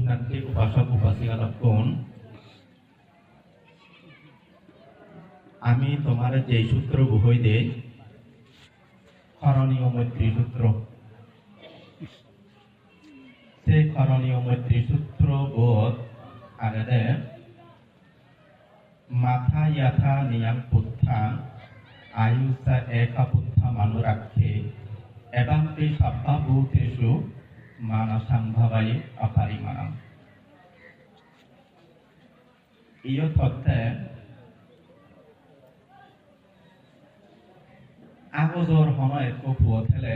পুণ্যার্থী উপাসক উপাসিকাগণ, আমি তোমার যে সূত্র বুহই দে করণীয় মৈত্রী সূত্র, সেই করণীয় মৈত্রী সূত্র বোধ আগে মাথা ইয়াথা নিয়াম পুত্থা আয়ুষা একা পুত্থা মানুরাক্ষে এবং তে সব্বাভূতেষু মানসাংভাবাই অপারিমাণম। ইয় তথ্যে আগজর হন এক ফুয় থেলে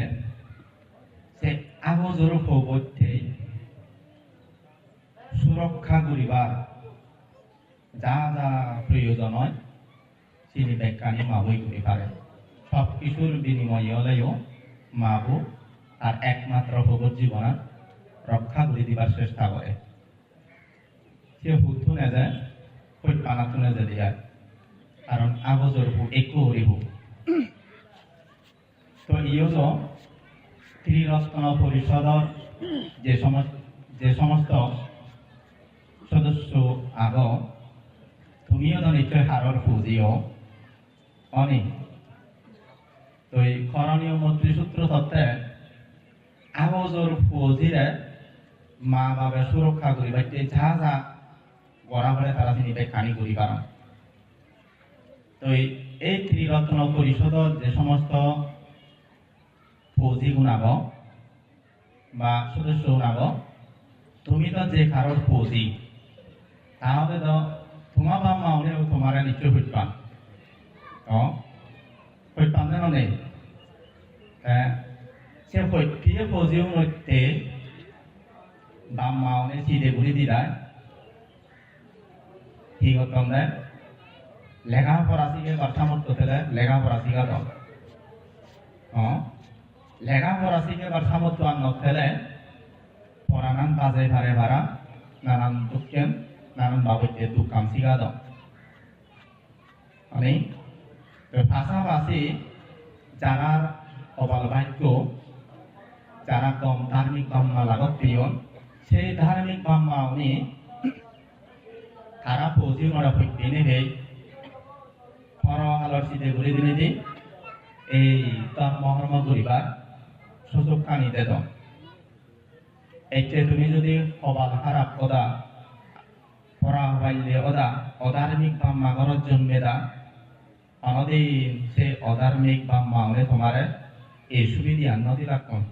সে আগজর ফৌবত্যে সুরক্ষা করিবার যা যা প্রয়োজন হয় তিনি ব্যাখ্যানি মাবই করি পারে। সব কিছুর বিনিময়ে হলেও মাবু আর একমাত্র ভগবত জীবনা রক্ষা করে দিবার চেষ্টা করে। সে হুথু না যায় হই পানাতু না যায় দিয়া, কারণ আগজর হু একু হরি হু। তো ইয়ো ত্রিরত্ন পরিষদর যে সমস্ত সদস্য আগ তুমিও তো নিশ্চয় হারর পুঁজিও অনেক। তো এই করণীয় মন্ত্রী সূত্র তত্ত্বে আগজর পুঁজিরে মা বাবা সুরক্ষা করি বা যা যা গড়া বলে তারা তিনি ব্যাখ্যানি করি পারেন। তো এই ত্রিরত্ন পরিষদর যে সমস্ত পুঁজি গুণাব বা সদস্য গুণাব, তুমি তো যে কারোর পুঁজি তাহলে তো তোমার বা মাউনেও তোমার নিশ্চয় হইপান হইপান যেন নেই। সে হইটিয়ে পুঁজিও মধ্যে বা মাউনে চিদে ঘুরি দিলায় ঠিক হতাম দেয় লেখাপড়া শিখে সামর্থ্য থেলে লেখাপড়া শিখা দাও। লেখাপড়া শিখে সামর্থ্য আর নথেলে পড়ানান বাজে ভারে ভাড়া নানান দুঃখেন নানান বাবুতে দুঃখাম শিখা দাও। মানে পাশাপাশি যারা অবাল ভাগ্য যারা কম ধার্মিক বাম্মা লাগত প্রিয় সেই ধার্মিক বাম্মা উনি তারা পুঁজি ওরা দিনে দেয় পর আলোর শীতে ঘুরে দিনে দিই এই তার মহর্ম করিবার সুযোগ কানিতে দাও। এতে তুমি যদি অবাল খারাপ ওদা পড়া হইলে ওদা অধার্মিক বাম্মা ঘরের জন্মে দা অনদিন সে অধার্মিক বাম্মা হলে তোমার এই সুবিধা নদী রাখুন।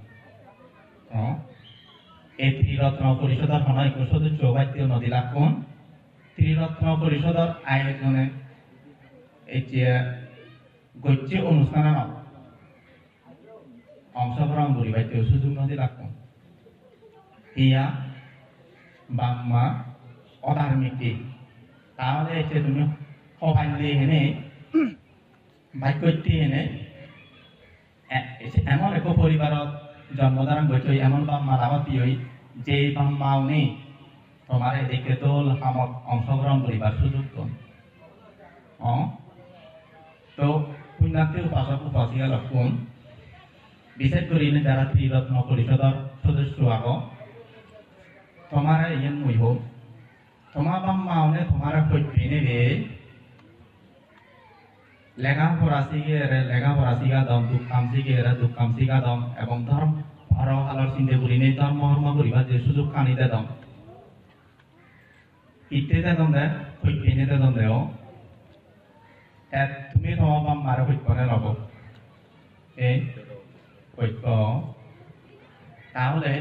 এই ত্রিরত্ন পরিষদের হনয় সদস্য বাদ্য নদী রাখুন। ত্রিরত্ন পরিষদের আয়োজনে এই যে গজ্য অনুষ্ঠান অংশগ্রহণ করি বাদ্য সুযোগ নদী রাখুন। ইয়া বাম্মা অধার্মিক তাহলে এসে তুমি সবাই এনে বাক্যটি এনে এমন এক পরিবারত জন্মধারণ করছে এমন বাম্মা লাভতি হই যে বাম্মা উনি তোমার এদিকে দোল হামত অংশগ্রহণ করিবার সুযোগ কম। তো পুণ্যার্থী উপাসক উপাসিকা লক্ষণ বিশেষ করে যারা ত্রিরত্ন পরিষদর সদস্য আগ তোমার ইয়েন মই হোক তোমার বাম্মা উনি তোমার কইতে নেবে লেখাপড়া শিখা দম দুঃখাম শিখা দম এবং ধর্ম ভার আলোর চিন্তা করি নেই ধর্ম হর্ম করিবার যে সুযোগ কানিতে দম ইত্যাদি দম দে কইতে দম দেও তুমি তোমার বাম্মারে কইতে লব এই কইত তাহলে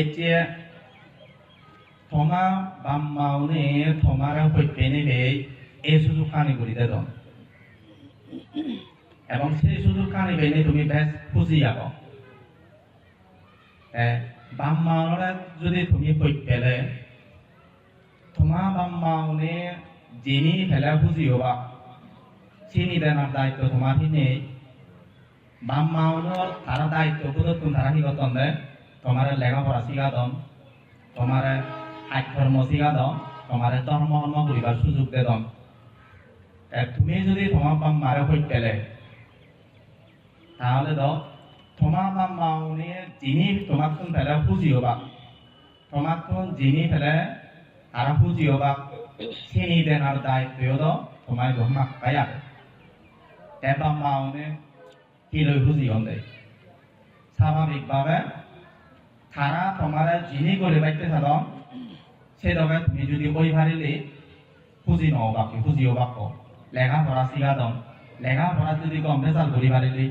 এতিয়া তোমার বাম্মা উনি তোমার কইতে নেবে এই সুযোগ কানি করি দে দম এবং সেই সুযোগ কানি বেনে তুমি বেশ খুঁজি যাব। বাম্মা যদি তুমি কই পেলে তোমার বাম্মা উনি যিনি ফেলে খুঁজি হবা চিনি দেনার দায়িত্ব তোমার নেই। বাম্মা উনোর তারা দায়িত্ব প্রদত্তন তারা হিগতন দে তোমার লেখাপড়া শিখা দম তোমার হাত ধর্ম শিখা দম তোমার ধর্ম হর্ম করিবার সুযোগ দে দম। তুমি যদি তোমার বাম্মারে হই পেলে তাহলে তো তোমার বাম্মা উনি যিনি তোমার ফেলে খুঁজি হবা তোমার তো যিনি ফেলে আর বুঝিও বা চিনি দেনার দায়িত্ব তো তোমায় গহমাক পায়া এবা মাওনে কি লই বুঝিও দেয় স্বাভাবিকভাবে তারা তোমার যিনি করে বাইতে থাকো সে দকে তুমি যদি ওই ভারিলে খুঁজি নও বাকি খুঁজিও বাক্য লেখাপড়া শিখা দম লেখাপড়া যদি কম রেজাল্ট করি পারিলি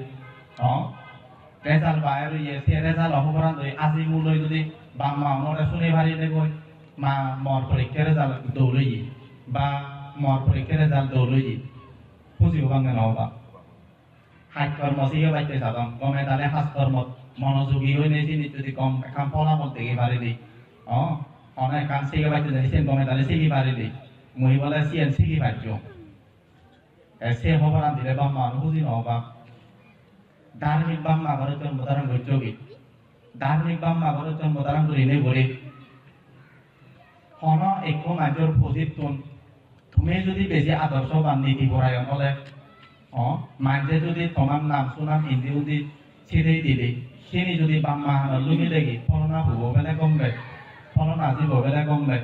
রেজাল্ট বাইর হইয়ে সে রেজাল্ট অপরাধ হয়ে আজি মূল্য যদি বাম্মা ওনারা শুনে পারিলে গই মা মর পরীক্ষার রেজাল্ট দৌড়ই বা মর পরীক্ষার রেজাল্ট দৌড়ই খুঁজিও বাঙ্গে নও বা হাত কর্ম শিখে বাইতে থাকম কমে তাহলে হাত কর্ম মনোযোগী হয়ে নিয়েছি যদি কম এখন ফলাফল দেখে পারিলি অনেক কান শিখে বাইতে জানিছেন কমে তাহলে শিখি পারিলি মই বলে সিএন শিখি পাইছ সে হবার দিলে বাম্মা বুঝি নহবা ধার্মিক বাম্মা ঘরে জন্মধারণ করছো কি ধার্মিক বাম্মা ঘরে জন্মধারণ করি নেই বলে হন একো মাজর ফজিত তুমি যদি বেশি আদর্শবান নীতি পরায়ণ হলে মাঝে যদি তোমার নাম সুনাম হিন্দি উদি ছিঁড়ে দিলি সিনি যদি বাম্মা লুমি দেখি ফলনা হব বেলে কমবে ফলনা জীব বেলে কমবে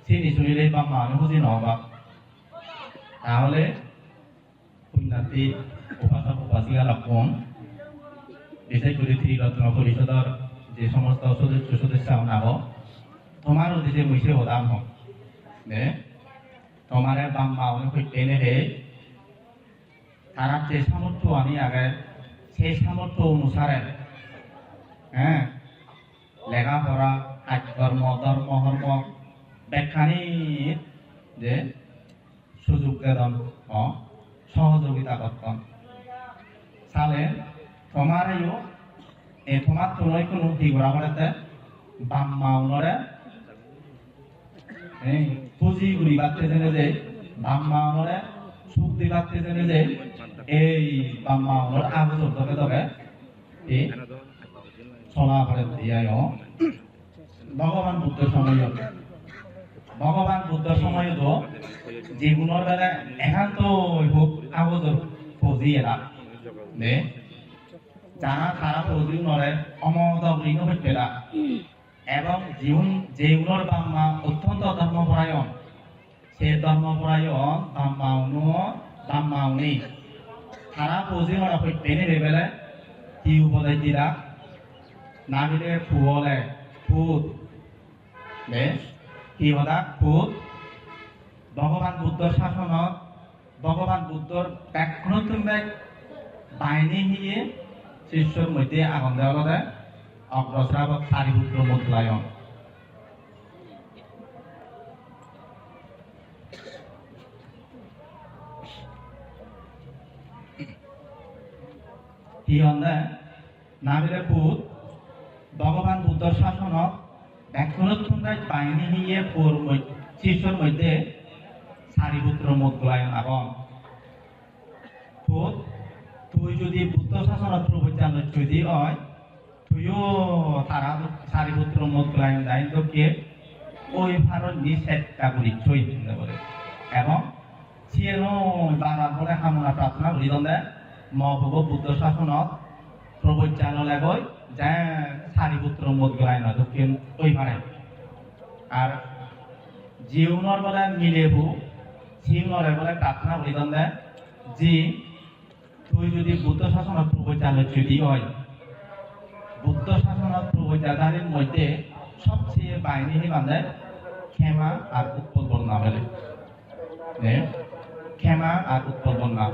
সিনি শুনিলেই বাম্মা বুঝি নহবা তাহলে পুণ্যার্থী উপাসক উপাসিকা কম বিশেষ করে ত্রিরত্ন পরিষদের যে সমস্ত সদস্য নাব তোমার উদ্দেশ্যে মুছে হদাম হোক তোমার বাম্মা অনেক টেনে হে তারা যে সামর্থ্য আমি আগে সেই সামর্থ্য অনুসারে লেখাপড়া আজ ধর্ম ধর্ম ধর্ম ব্যাখ্যানি যে সুযোগ দেন সহযোগিতা করতাম সালে তোমার তোমার তোমার কোনো ফিগুরা বলেতে বাম্মা উনরে পুঁজি গুলি বাড়তে জেনে যে বাম্মা উনরে সুখ দি বাড়তে জেনে যে এই বাম্মা উনর আবু ধরতে ধরে চলা করে দিয়ায় ভগবান বুদ্ধের সময় ভগবান বুদ্ধের সময় তো যেগুলোর বেলা একান্ত আবদর ফজি এরা যারা তারা ফজি নরে অমদগ্রীণ হইতেরা এবং যেগুলোর বাম্মা অত্যন্ত ধর্মপরায়ণ সে ধর্মপরায়ণ বাম্মাউনি তারা ফজি নরা হইতেনে বেলে কি উপদেশ দিরা না দিলে ফুলে ফুট কি হদা ফুট ভগবান বুদ্ধর শাসনত ভগবান বুদ্ধর ব্যাখ্যান বাহিনী হিয়ে শিষ্যর মধ্যে আনন্দ আলাদা অগ্রশ্রাবক সারিপুত্র মুদ্রায়ন কি হন্দে নাবিলে ভূত ভগবান বুদ্ধর শাসনত ব্যাখ্যান বাহিনী হিয়ে শিষ্যর মধ্যে সারিপুত্র মুদ্রায়ন আগম তুই যদি বুদ্ধ শাসনত প্রবচান যদি হয় তুইও তারা সারিপুত্র মুদ্রায়ন যাই তোকে ওই ভারত নিষেধ কাগুলি ছই বলে এবং সিয়েনো বাবার বলে কামনা প্রার্থনা করি দন্দে মহবুব বুদ্ধ শাসনত প্রবচান লাগৈ যা সারিপুত্র মুদ্রায়ন দক্ষিণ ওই পারে আর জীবনের বলে মিলেবু সিংহরে বলে প্রার্থনা করি দন্দে জি তুই যদি বুদ্ধ শাসনত প্রবচান যদি হয় বুদ্ধ শাসনত প্রবচানের মধ্যে সবচেয়ে বাহিনী বান্ধে ক্ষমা আর উৎপল বন্যা বলে ক্ষমা আর উৎপল বন্যা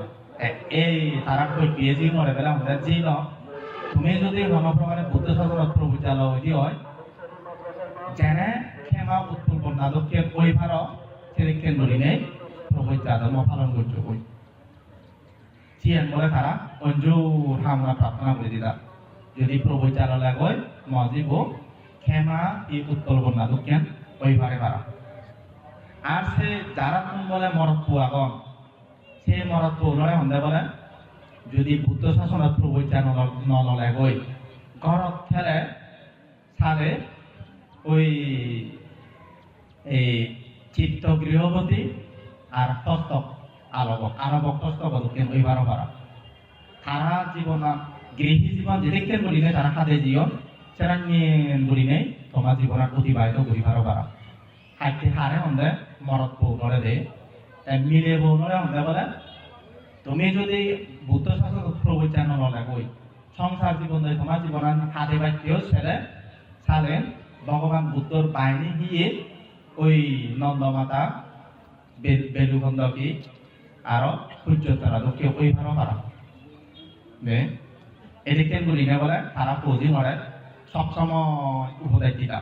এই তারা কই পিএজি মরে বেলা আমাদের জি ন তুমি যদি কোনো প্রকারে বুদ্ধ শাসনত প্রবচান যদি হয় যেনে ক্ষমা উৎপল বন্যা দক্ষিণ ওই ভারত সেদিকে নড়ি নেই প্রবচান পালন করছো কই চিয়ান বলে তারা অঞ্জু হামনা প্রার্থনা করে দিলা যদি প্রবচার লাগয় মজিব ক্ষমা ই উত্তর বন্যা দক্ষিণ ওই ভারে ভাড়া আর সে যারা তুমি বলে মরত্ব আগম সে মরত্ব নয় হন্দে বলে যদি বুদ্ধ শাসনত প্রবচার নলগৈ ঘরত খেলে সালে ওই এই চিত্ত গৃহপতি আর তস্তক আরবক তস্তক দক্ষিণ ওই ভাড়া ভাড়া তারা জীবন গৃহী জীবন যেদিকে বলিলে তারা খাদে জীবন সেরা নিয়ে ঘুরি নেই তোমার জীবনের অতিবাহিত ঘুরি ভালো পারা হাইতে হারে হন্দে মরত বউ নড়ে দে তাই মিলে বউ নড়ে হন্দে বলে তুমি যদি বুদ্ধ শাসন প্রবচন নলে বই সংসার জীবন তোমার জীবনের হাতে বাক্যও ছেড়ে ছালেন ভগবান বুদ্ধর বাহিনী গিয়ে ওই নন্দমাতা বেলুখন্দ কি আরো সূর্য তারা তো কেউ ওই ভালো পারা নে এদিকে বলি না বলে তারা ফৌজি নড়ে সবসময় উপদেশ দিতা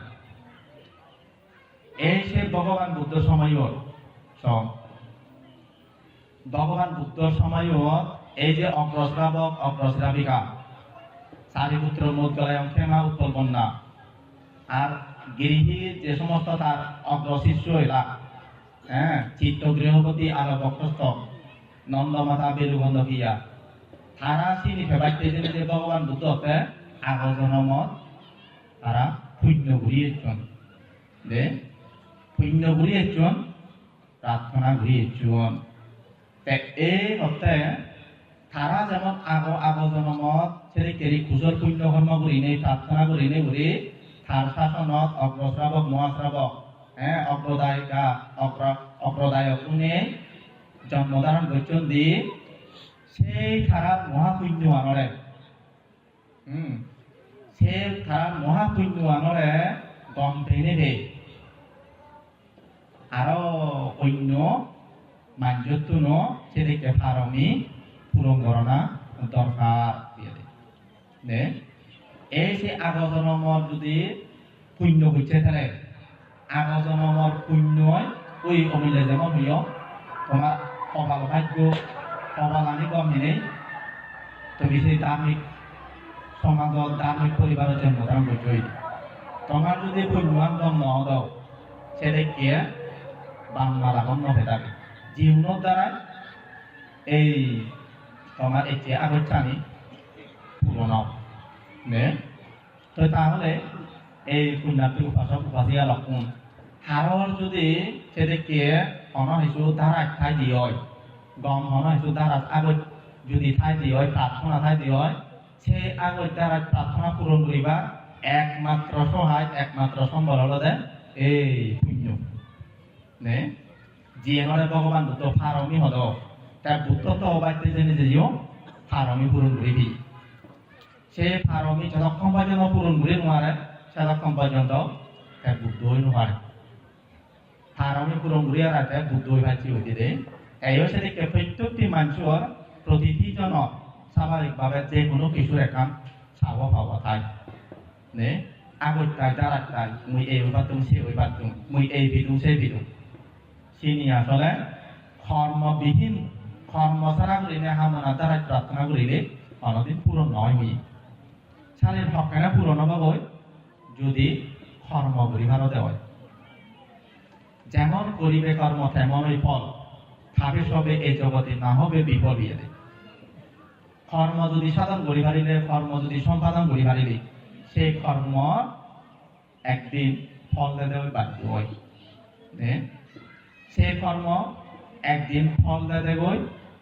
এই সে ভগবান বুদ্ধ সময়ও ভগবান বুদ্ধর সময়ও এই যে অগ্রশ্রাবক অগ্রশ্রাবিকা সারিপুত্র মোদগলায় ক্ষেমা উৎপল কন্যা আর গিরিহী যে সমস্ত তার অগ্রশিষ্য এরা হ্যাঁ চিত্ত গৃহপতি আলো বক্তস্থ নন্দমাতা বেলুগন্ধ কিয়া তারা চিনি ফেবাইতে যে ভগবান বুদ্ধ হতে আগর জনমত তারা পুণ্য ঘুরিয়েছেন যে পুণ্য ঘুরিয়েছেন প্রার্থনা ঘুরিয়েছেন এই হতে তারা যেমন আগর জনমত সেটি কেরি কুশল পুণ্য কর্ম করি নেই প্রার্থনা করি নেই ঘুরি তার শাসনত অগ্রশ্রাবক মহাশ্রাবক হ্যাঁ অগ্রদায়িকা অগ্রদায়ক উনি জন্মধারণ করছেন দি সেই খারাপ মহাপুণ্য আনরে সেই খারাপ মহাপুণ্য আনরে গম পেনে দে আরো অন্য মাঞ্জত্তুন সেদিকে ফারমি পূরণ করনা দরকার দিয়ে দে এই যে আগর জন্মর যদি পুণ্য হইছে তাহলে আগর জন্মর পুণ্য ওই অমিলে যেমন হইও তোমার কপাল ভাগ্য কপালানি কম নেই তুমি সেই ধার্মিক সমাজত ধার্মিক পরিবারের জন্মগ্রহণ করছো তোমার যদি পুণ্যান কম ন দাও সেদিকে বাংলা কম নহে থাকে জীবনের দ্বারা এই তোমার এটি আগরচানি পূরণ নে তো তাহলে এই পুণ্যার্থী উপাসক উপাসিকা লক্ষণ হারর যদি সেদিকে অনহিসু ধারা ঠাই দিয়ে হয় গম অনহিসু ধারা আগত যদি ঠাই দিয়ে হয় প্রার্থনা ঠাই দিয়ে হয় সে আগত দ্বারা প্রার্থনা পূরণ করিবা একমাত্র সহায় একমাত্র সম্বল হল দে এই পুণ্য নে যিয়ে নরে ভগবান বুদ্ধ ফারমি হল তার বুদ্ধ তো অবাইতে জেনে যেও ফারমি পূরণ করিবি সে ফারমি যতক্ষণ পর্যন্ত পূরণ করে নোয়ারে ততক্ষণ পর্যন্ত তার বুদ্ধ হই নোয়ারে ফারমি পূরণ করিয়া রাখতে বুদ্ধ হই ভাজি হইতে দে এই সেদিকে প্রত্যেকটি মানুষের প্রতিটি জন স্বাভাবিকভাবে যে কোনো কিছুর এখন চাব পাওয়া থাকে নে আগত তাই দ্বারা তাই মুই এই পাতুম সে ওই পাতুম মুই এই ভিদুম সেই ভিদুম চিনি আসলে কর্মবিহীন কর্ম ছাড়া করিলে হামনা দ্বারা প্রার্থনা করিলে অনদিন পূরণ নয় মুই শালীর হকানা পূরণ হবই যদি কর্ম পরিহার দেওয়া যেমন করিবে কর্ম তেমনই ফল খাবে সবে এই জগতে না হবে বিফল ইয়ে কর্ম যদি সাধন করি পারিলে কর্ম যদি সম্পাদন করি পারিলে সেই কর্ম একদিন ফল দেওয়া বাধ্য হয় সেই কর্ম একদিন ফল দেওয়া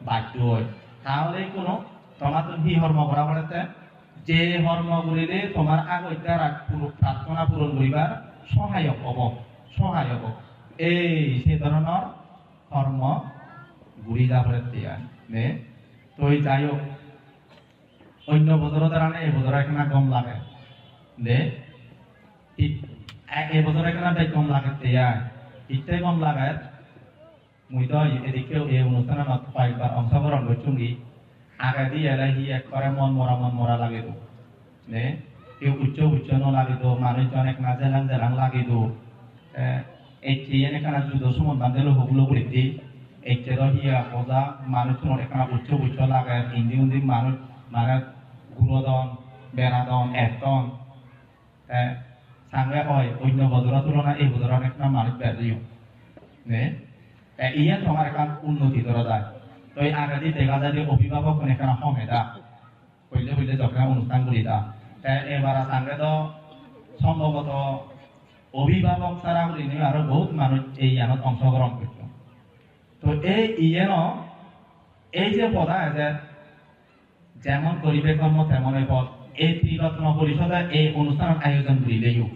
বাধ্য হয় তাহলে কোনো তোমার তো কি কর্ম করা পড়েছে যে কর্ম করিলে তোমার আগত্যা প্রার্থনা পূরণ করিবার সহায়ক হব এই সে ধরনের কর্ম ঘুরি যা পড়ে নে তো যাই হোক অন্য বছরের দ্বারা এই বছর এখানে কম লাগে দে এই বছর এখানে বেশ কম লাগে ইত্যাদি কম লাগে মুই তো এদিকেও এই অনুষ্ঠানে কয়েকবার অংশগ্রহণ করছি আগে দিয়ে এলে সি একবারে মন মরা লাগে তো নে কেউ উচ্চ ন লাগে তো মানুষজন এক না জেলাং লাগে তো এই এখানে যুদ্ধ সমাধান দিল হগুলো বলিতে এই হিয়া পজা মানুষজন এখানে উচ্চ লাগে ইন্দি মানুষ মানে গুরুদন বেড়াদন একদন সাংগে হয় অন্য বছরের তুলনায় এই বছর একটা মানুষ বেড়িও নে ইয়ে তোমার এখন উন্নতি করা যায় তো এই আগে দিয়ে দেখা যায় যে অভিভাবক এখানে সমেদা হইলে যখন অনুষ্ঠান করি দা এবার সাংগে তো সম্ভবত অভিভাবক ছাড়া করি নি আরো বহুত মানুষ এই ইয়ানত অংশগ্রহণ করত তো এই ইয়ে এই যে পদা আছে যেমন করিবে কর্ম তেমনই ফল এই ত্রিরত্ন পরিষদে এই অনুষ্ঠান আয়োজন করিলেও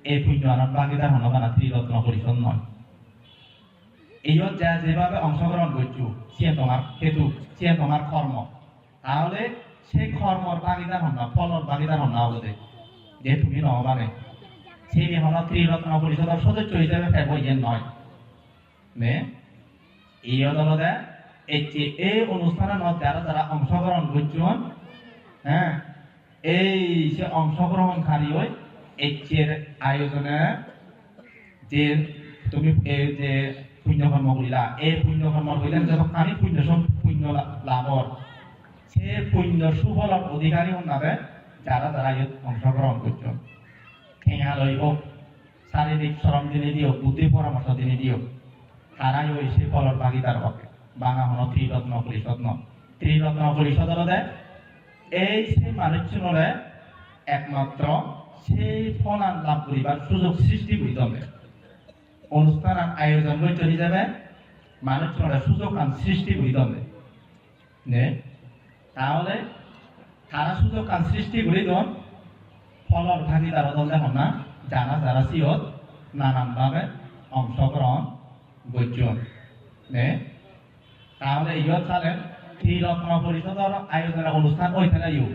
এই পুণ্য আনন্দ ভাগিদার হনবানা ত্রিরত্ন পরিষদ নয় এইও যা যেভাবে অংশগ্রহণ করছো সে তোমার হেতু সে তোমার কর্ম তাহলে সেই কর্মর ভাগিদার হন না ফলর ভাগিদার হন না বলে যে তুমি নহবানে সেই হল ত্রিরত্ন পরিষদের সদস্য হিসেবে ফেবইয়ের নয় নে এই দলতে এই অনুষ্ঠানে যারা যারা অংশগ্রহণ করছেন হ্যাঁ এই সে অংশগ্রহণকারী ওই এর আয়োজনে যে তুমি এই যে পুণ্যকর্ম করিলা এই পুণ্যকর্ম করিলেন যখন আমি পুণ্য লাভর সে পুণ্য সুফলর অধিকারী হন্নাবে যারা যারা অংশগ্রহণ করছেন ঠেঙা লইব শারীরিক শ্রম দিনে দিও বুদ্ধি পরামর্শ দিনে দিও তারাই ওই সে ফলর ভাগিদার হবে বাঙা হন ত্রিরত্ন পরিষদ ন ত্রিরত্ন পরিষদের এই সেই মানুষজনরে একমাত্র সেই ফলান লাভ করিবার সুযোগ সৃষ্টি করিতে হবে অনুষ্ঠান আয়োজন করে চলে যাবে মানুষজনরে সুযোগ সৃষ্টি করিতে হবে নে তাহলে তারা সুযোগ সৃষ্টি করি দেন ফলর ভাগিদার দল দেখুন না যারা যারা সিয়ত নানানভাবে অংশগ্রহণ করছেন নে তাহলে ইয়ত চালেন ত্রিরত্ন পরিষদের আয়োজনের অনুষ্ঠান ওই ফেলাইও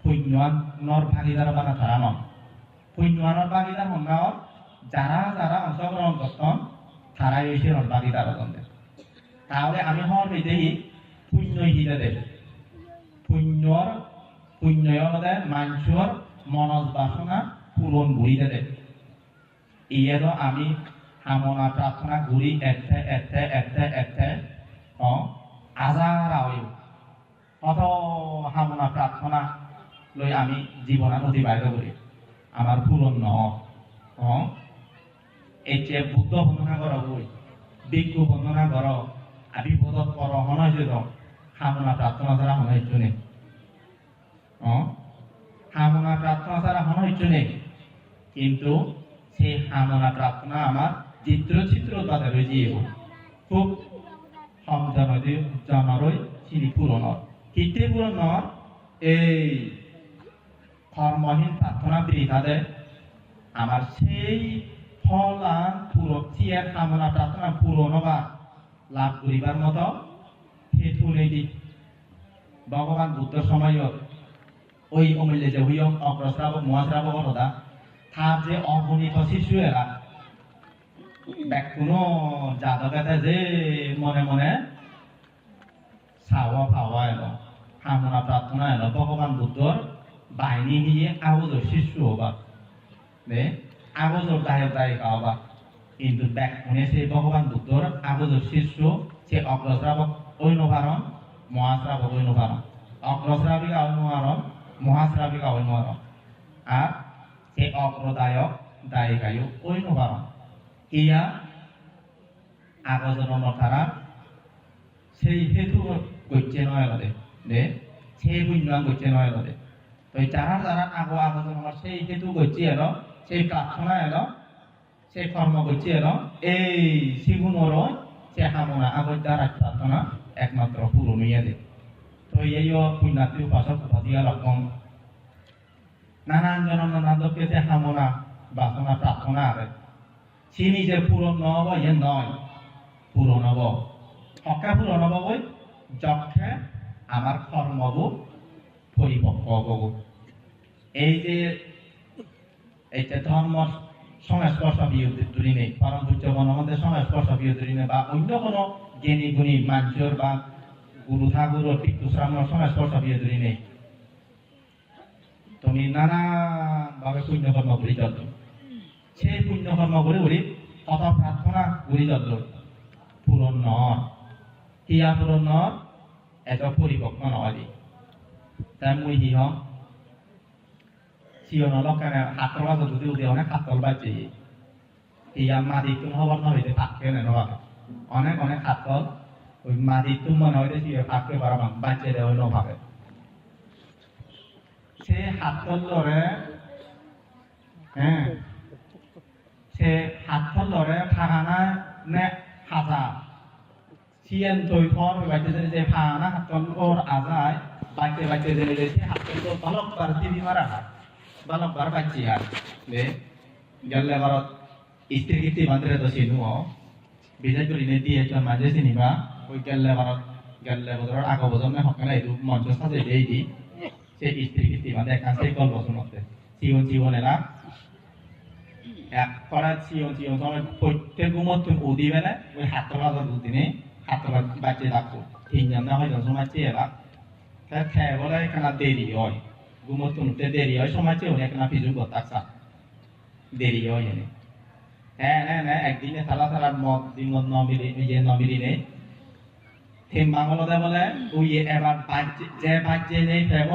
পুণ্যর ভাগিদার বানা তারা নন পুণ্যর ভাগিদার হন যারা যারা অংশগ্রহণ করতেন তারাই হয়েছে ভাগিদার তাহলে আমি হর দেখি পুণ্য হিসেবে পুণ্য মানুষের মনজ বাসনা পূরণ ঘুরি দেবে ইয়ে আমি কামনা প্রার্থনা ঘুরি একটা আজার কত কামনা প্রার্থনা লই আমি জীবন অতিবাহিত করি আমার পূরণ এই যে বুদ্ধ বন্দনা কর বই ভিক্ষু বন্দনা কর বিপদত পর হনছে কামনা প্রার্থনা ছাড়া হনইচ্ছু নেই কামনা প্রার্থনা ছাড়া হনইচ্ছু নেই কিন্তু সেই কামনা প্রার্থনা আমার চিত্র বাদে রয়েছে খুব কম জনরই চিনি পূরণর কিতে পূরণর এই কর্মহীন প্রার্থনা বৃথাদে আমার সেই ফলান চিয়ার কামনা প্রার্থনা পূরণ বা লাভ করিবার মতো হেতু নেই ভগবান বুদ্ধ সময়ত ওই অমূল্য যে হুইয়ং অগ্রশ্রাবক মহাশ্রাবক কথা তার যে অগণিত শিশু এরা কোনো যাদকাতে যে মনে মনে চাওয়া পাওয়া এলো কামনা প্রার্থনা এলো ভগবান বুদ্ধর বাহিনী নিয়ে আগজর শিশু হবা আগজর দায়িকা হবা কিন্তু ব্যাকুনে সেই ভগবান বুদ্ধর আগজর শিশু সে অগ্রশ্রাবক ঐনভারণ মহাশ্রাবক ঐনভারণ অগ্রশ্রাবিকা ঐনভারণ মহাশ্রাবিকা ঐনভারণ আর সে অগ্রদায়ক দায়িকায়ু ঐনভারণ ইয়া আগজনের তারা সেই হেতু করছে নয় বলে সেই বুঝলাম করছে নয় বলে তো যারা যারা আগজন সেই হেতু করছে এলো সেই প্রার্থনা এলো সেই কর্ম করছে এলো এই শিগুণর সে কামনা আগত দ্বারা প্রার্থনা একমাত্র পূরণ হইয়া দে তো এই পুণ্যাত্রী উপাসক উপাধিয়া রকম নানান নানানকে যে কামনা বাসনা প্রার্থনা আছে সে নিজে পূরণ নহব ইয়ে নয় পূরণ হব হকা পূরণ হব বই যক্ষে আমার কর্মবু পরিপক্ক হব এই যে এইটা ধর্ম সংস্পর্শ বিরোধী নেই পরম পূজ্য মনোমন্দের সংস্পর্শ বিরোধী নেই বা অন্য কোনো জ্ঞানী গুণী মানুষের বা গুরু ঠাকুর তীর্থশ্রামের সংস্পর্শ বিরোধী নেই তুমি নানাভাবে পুণ্যকর্ম করি যত সেই পুণ্যকর্ম করে বলি কত প্রার্থনা করি যত পূরণ নয় হিয়া পূরণ নয় এত পরিপক্ক নয় তাই মুই হিহ সিয়নলক কেন হাতর বাজ যদি উদয় অনেক হাতল বাজছে হিয়া মাদি তুমি হবার না হইতে থাকবে না অনেক অনেক হাতল ওই মাদি তুমি মনে হইতে সিয়ে থাকতে পারো বাচ্চা দেওয়া নভাবে সে হাতল লড়ে হ্যাঁ সে হাতল লড়ে ফাহানা নে হাজা সিয়েন তৈ ফর বাইতে যে ফাহানা হাতল ওর আজায় বাচ্চা বাচ্চা জেনে গেছে হাতে তো বালকবার টিভি মারা হাত বালকবার বাচ্চি হাত বে গেলে ভারত স্ত্রী কীর্তি বান্ধে তো সিনু বিশেষ করে দিয়ে একটা মাঝে সিনেমা ওই গেলে ভারত গেলে বছর আগ বছর না হকানা এই মঞ্চ সাজে দিয়ে দি সে স্ত্রী কীর্তি বান্ধে এক কাছে গল্প শুনতে জীবন জীবনে না এক করা জীবন জীবন সময় প্রত্যেক গুমত উদি বেলা ওই হাত তোলা দুদিনে হাত তোলা বাচ্চা থাকবো তিনজন না হয় সময় চেয়ে এলা তা খেয়ে বলে এখানে দেরি হয় গুমত তুলতে দেরি হয় সময় চেয়ে এখানে পিছু করতে দেরি হয় এনে হ্যাঁ হ্যাঁ হ্যাঁ একদিনে থালা থালার মদ দিমত নমিলি নেই থেম বাংলাতে বলে ওই এবার যে বাচ্চে নেই ফেব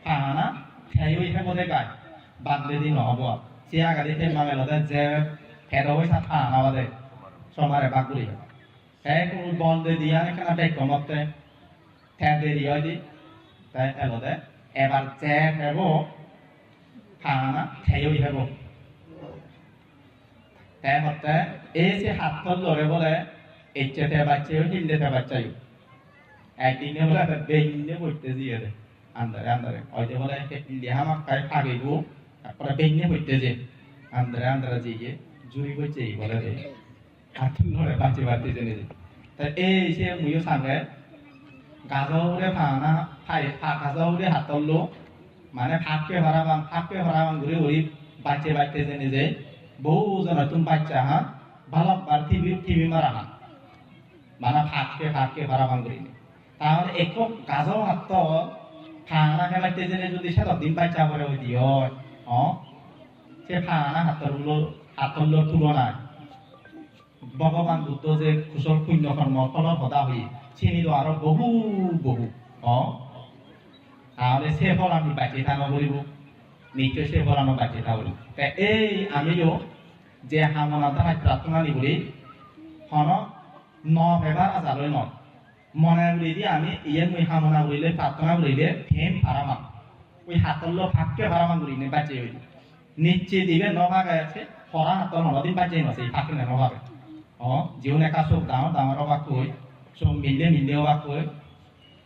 ফাঙানা খেয়ে ওই ফেব দেখায় বাদলে দিন নহব সে আগাদি থেম বাংলাতে যে ফের ওই সাত ফাঙানা বাদে সমারে বাগুলি হ্যাঁ কোন বন্ধ দিয়া এখানে বেগ কমতে ঠেঁ দেরি হয় দি তাই এলতে এবার যে ফেব ফাঙানা খেয়ে ওই ফেব তাই হতে এই যে হাত লড়ে বলে ইচ্ছেতে বাচ্চাও হিলতে বাচ্চাই একদিনে বলে বেইনে বইতে দিয়ে দে আন্দারে আন্দারে হয়তো বলে লিহা মাক্কায় ফাগিব তারপরে বেইনে বইতে যে আন্দারে আন্দারে জিয়ে জুড়ি বইছে বলে রে হাত লড়ে বাচ্চা বাচ্চা জেনে যে তা এই সে মুইও সামনে গাজরে ফানা ফাই গাজরে হাতলো মানে ফাঁককে ভরাবাং ঘুরে ঘুরি বাচ্চা বাচ্চা জেনে যে বহু জন তুমি বাচ্চা হ্যাঁ ভালো টিভি মারা হ্যাঁ মানে ফাঁককে ভরাবাং ঘুরি তাহলে একটু গাজর হাত ফাঁনা খেলাইতে জেনে যদি সে দিন বাচ্চা করে ওই দিও সে ফাঁনা হাতল তুলনায় ভগবান বুদ্ধ যে কুশল পুণ্য কর্ম ফল সদা হই চিনি আরো বহু বহু তাহলে সে ফল আমি বাঁচি থাকা বলিব নিশ্চয় সে ফল আমি বাঁচি থাকব এই আমিও যে হামনা তাহাই প্রার্থনা নিবলি হন ন ভেবার আজালৈ ন মনে বলি আমি ইয়ে মুই হামনা বলিলে প্রার্থনা বলিলে ফেম ভাড়ামান ওই হাতল ফাঁককে ভাড়ামান বলিনে বাঁচে হইল নিশ্চয় দিবে নভাগে আছে হরা হাত নদিন বাঁচে নছে ফাঁকে নভাগে জীবন একা চোখ ডাঙর অবাক কই চোখ মিললে অবাক কই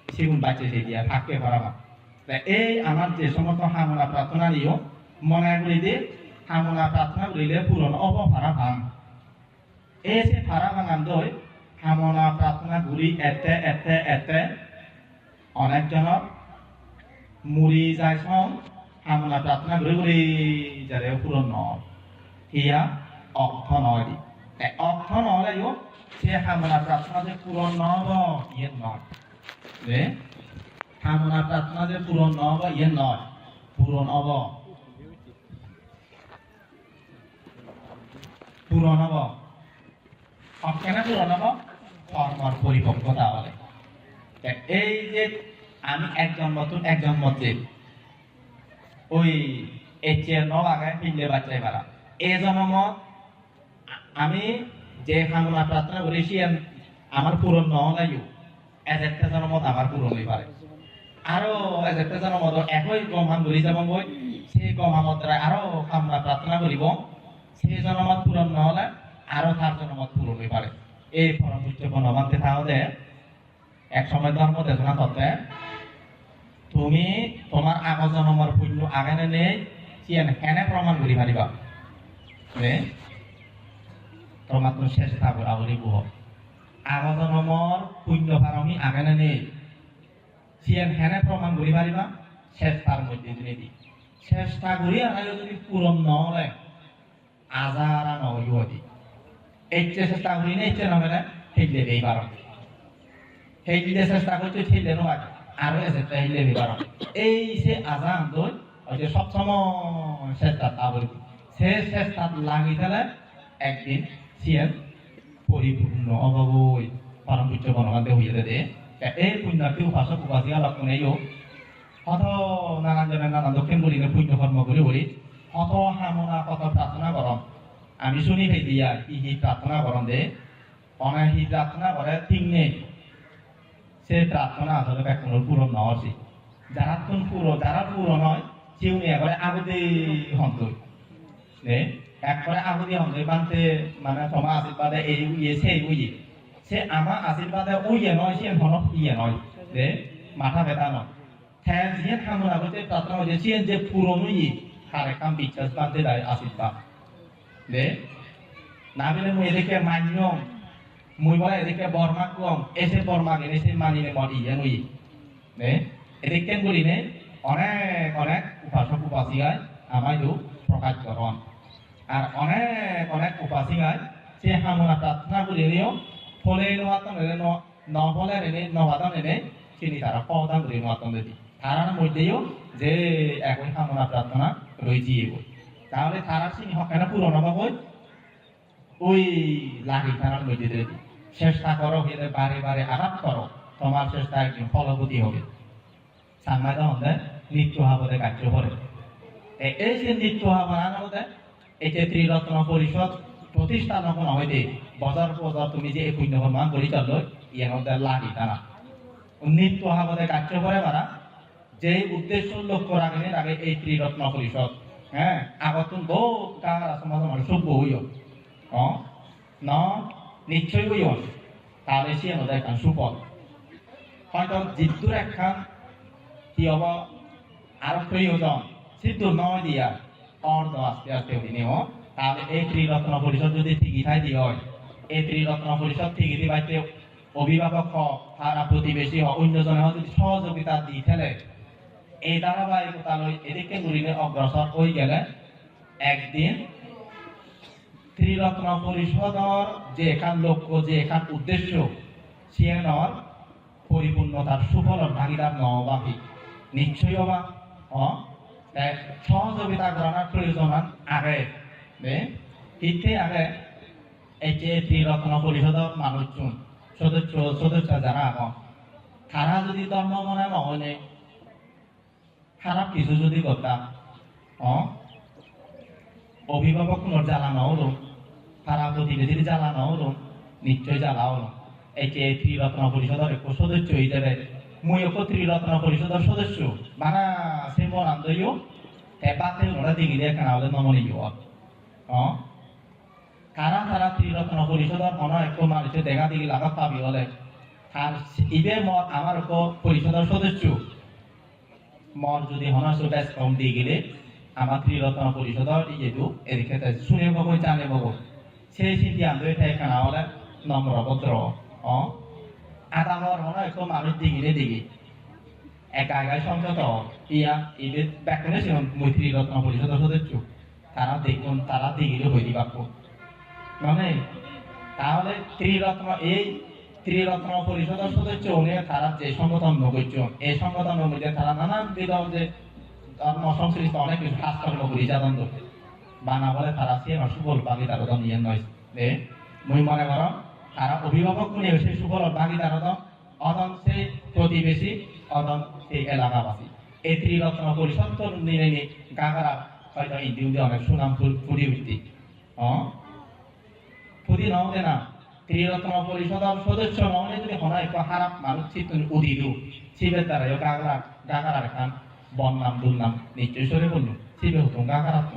সেগুন বাঁচে সেই দিয়া ফাঁককে ভাড়ামান এই আমার যে সমস্ত হামনা প্রার্থনা নিও মনে বলি দিয়ে হামনা প্রার্থনা বলিলে পূরণ অব ভাড়া ভাঙ এই যে ভাড়া ভাঙান দই হামনা প্রার্থনা ঘুরি এতে অনেকজনের মুড়ি যায় সং হামনা প্রার্থনা ঘুরি ঘুরি যারে পূরণ নয় হিয়া অর্থ নয় অর্থ নহলেও সে হামনা প্রার্থনা যে পূরণ নহব ইয়ে নয় যে হামনা প্রার্থনা যে পূরণ নহব ইয়ে নয় পূরণ হব পূরণ হব কেন পূরণ হব কর্মর পরিপক্কতা বলে এই যে আমি একজন নতুন একজন মসজিদ ওই এর নবাগে পিলে বাচ্চাই পারা এই জন্মত আমি যে হামনা প্রার্থনা করেছি আমার পূরণ নহলেও একটা জন্মত আমার পূরণ হয়ে পারে আরো একটা জন্মত একই গমান ধরি যাব বই সেই গমামত আরো হামনা প্রার্থনা করিব সেই জন্মত পূরণ নহলে আরো তার জন্মত পূরণ হয়ে পারে এই পরম উচ্চ বনবান্তে তাহলে এক সময় ধর্ম দেশনা করতে তুমি তোমার আগৰ জন্মৰ পুণ্য আগানে নেই চিয়ান হেনে প্রমাণ করি পারিবা তোমার তো শেষ থাকবে আবরি বুহ আগৰ জন্মৰ পুণ্য পারমি আগানে নেই চিয়ান হেনে প্রমাণ করি পারিবা শেষ তার মধ্যে যদি চেষ্টা করি আর যদি পূরণ নহলে আজারা নহইবি এই চেষ্টা করি না ইচ্ছে নহলে হেইলে এই পার হেইলে চেষ্টা করতে হেইলে নয় আরো চেষ্টা হেইলে এই পার এই যে আজান দই ওই যে সবসময় চেষ্টা তা বলি সে চেষ্টা লাগি তাহলে একদিন সিয়ান পরিপূর্ণ অভাবই পরম উচ্চ বনবান্তে হইলে দে এই পুণ্যার্থী উপাসক উপাসিকা লক্ষণ এইও হত নানান জনে নানান দক্ষিণ বলি পুণ্য কর্ম করি বলি হত হামনা কত প্রার্থনা করম আমি শুনি ভাই দিয়া হি প্রার্থনা করম দে অনাহি প্রার্থনা করে ঠিক নেই সে প্রার্থনা আসলে কোনো পূরণ নহছি যারা পূরণ হয় সেও নিয়ে একবারে আগতে হন্ত একবারে আগতে হন্ত বানতে মানে তোমার আশীর্বাদে এই উইয়ে সেই উইয়ে সে আমার আশীর্বাদে উইয়ে নয় সে হনক ইয়ে নয় যে মাথা ব্যথা নয় হ্যাঁ জিয়ে থামনা বলতে প্রার্থনা হচ্ছে সিয়েন যে পুরনোই হারে কাম বিশ্বাস বাদে দায় আসিবা দে না বলে মুই এদিকে মান্যম মুই বলে এদিকে বর্মা কম এসে বর্মা গেলে এসে মানিনে মরি জানুই দে এদিকে বলি নে অনেক অনেক উপাসক উপাসিকায় আমায় দু প্রকাশ করন আর অনেক অনেক উপাসিকায় সে হামনা প্রার্থনা করি নিও ফলে নোয়াতন এনে ন ফলে এনে নবাদন এনে চিনি তারা পদান করি নোয়াতন দিদি তারার মধ্যেও যে একই কামনা প্রার্থনা রয়েছে তাহলে তারা চিনি কেন পুরনো বাবু ওই লাঠি তারার মধ্যে দিদি চেষ্টা করো এদের বারে বারে আঘাত করো তোমার চেষ্টা একদিন ফলবতী হবে সাংবাদিক আমাদের নিত্য হাবতে কার্য করে এই যে নিত্য হাবান আমাদের এই যে ত্রিরত্ন পরিষদ প্রতিষ্ঠান যখন হইতে বছর বছর তুমি যে পুণ্য মান পরিচাল ইয়ে আমাদের লাঠি টানা নিত্য হাবতে কার্য করে মারা যে উদ্দেশ্য লক্ষ্য রাখেন আগে এই ত্রিরত্ন পরিষদ হ্যাঁ আগতুন বহু কাহার সমাধান সভ্য হইও ন নিশ্চয় হইও তাহলে সে আমাদের একখান সুফল হয়তো জিদ্দুর একখান কি হব আরো প্রয়োজন সিদ্ধুর নয় দিয়া অর্ধ আস্তে আস্তে দিনেও তাহলে এই ত্রিরত্ন পরিষদ যদি ঠিকই ঠাই দিয়ে হয় এই ত্রিরত্ন পরিষদ ঠিকই দিবাইতে অভিভাবক হোক তারা প্রতিবেশী হোক অন্যজনে হোক যদি সহযোগিতা দিয়ে ফেলে এই ধারাবাহিকতা এদিকে ঘুরিলে অগ্রসর হয়ে গেলে একদিন ত্রিরত্ন পরিষদর যে এখান লক্ষ্য যে এখান উদ্দেশ্য সে নর পরিপূর্ণতার সুফলর ভাগিদার নবাকি নিশ্চয় হবা সহযোগিতা করার প্রয়োজন আগে ইতে আগে এই যে ত্রিরত্ন পরিষদর মানুষজন সদস্য যারা এখন তারা যদি ধর্ম মনে নহলে খারাপ কিছু যদি করতাম অভিভাবক কোনো জ্বালানো হলো তারা প্রতিবেশীর জ্বালানো হলো নিশ্চয় জ্বালা হলো এই যে ত্রিরত্ন পরিষদের এক সদস্য হিসেবে মুই এক ত্রিরত্ন পরিষদের সদস্য বানা সে মন আন্দোলন বাতে ওরা দিকে দিয়ে কেনা হলে নমনীয় তারা ত্রিরত্ন পরিষদের মনে এক মানুষের দেখা দিকে লাগাত পাবি হলে আর ইবে মত আমার পরিষদের সদস্য মর যদি হনাসু ব্যাস কম দিয়ে গেলে আমার ত্রিরত্ন পরিষদর যেহেতু এদিকে শুনে পাবো জানে পাবো সেই চিন্তি আন্দোলন এখানে হলে নম্র ভদ্র আদামর হন একটু মানুষ দিগিলে দিগি একা একা সংযত ইয়া এদের ব্যাকরণে ছিল মই ত্রিরত্ন পরিষদের সদস্য তারা দেখুন তারা দিগিলে হয়ে দিবা মানে তাহলে ত্রিরত্ন পরিষদের সদস্য উনি তারা যে সংগঠন করছে এই সংগঠনের মধ্যে তারা নানান বিধ যে ধর্ম সংশ্লিষ্ট অনেক কিছু শাস্ত্র নির্যাতন করছে বানা বলে তারা সে সুফল ভাগিদার নিয়ে নয় মুই মনে করো তারা অভিভাবক নিয়ে সেই সুফল ভাগিদার অদন সেই প্রতিবেশী অদন সেই এলাকাবাসী এই ত্রিরত্ন পরিষদ নিয়ে নিয়ে গাগারা হয়তো ইন্ডিউতে অনেক সুনাম ফুটি উঠতি ফুটি নহতে না ত্রিরত্ন পরিষদের সদস্য নহলে যদি হনা একটু খারাপ মানুষ চিত্ত উদিলু শিবের দ্বারা গাগারার খান বন্নাম দুর্নাম নিশ্চয় সরে বলল শিবে হতো গাগারাত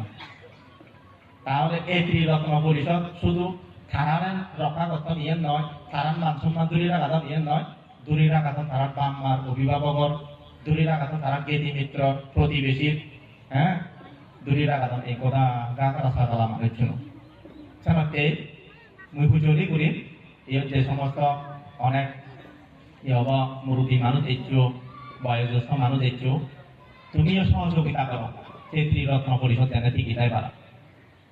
তাহলে এই ত্রিরত্ন পরিষদ শুধু থানার রক্ষাগত নিয়ে নয় থানার মান সম্মান দূরে রাখাত নিয়ে নয় দূরে রাখাত তারা বাম্মার অভিভাবকর দূরে রাখাত তারা গেদি মিত্র প্রতিবেশীর হ্যাঁ দূরে রাখাত এই কথা গাগারা সারা মানুষের জন্য চালাতে মুই হুজুরি করি যে সমস্ত অনেক মুরব্বী মানুষ এসছো বয়োজ্যেষ্ঠ মানুষ এসছো তুমিও সহযোগিতা করো সেই ত্রিরত্ন পরিষদ জানে ঠিকই তাই পারা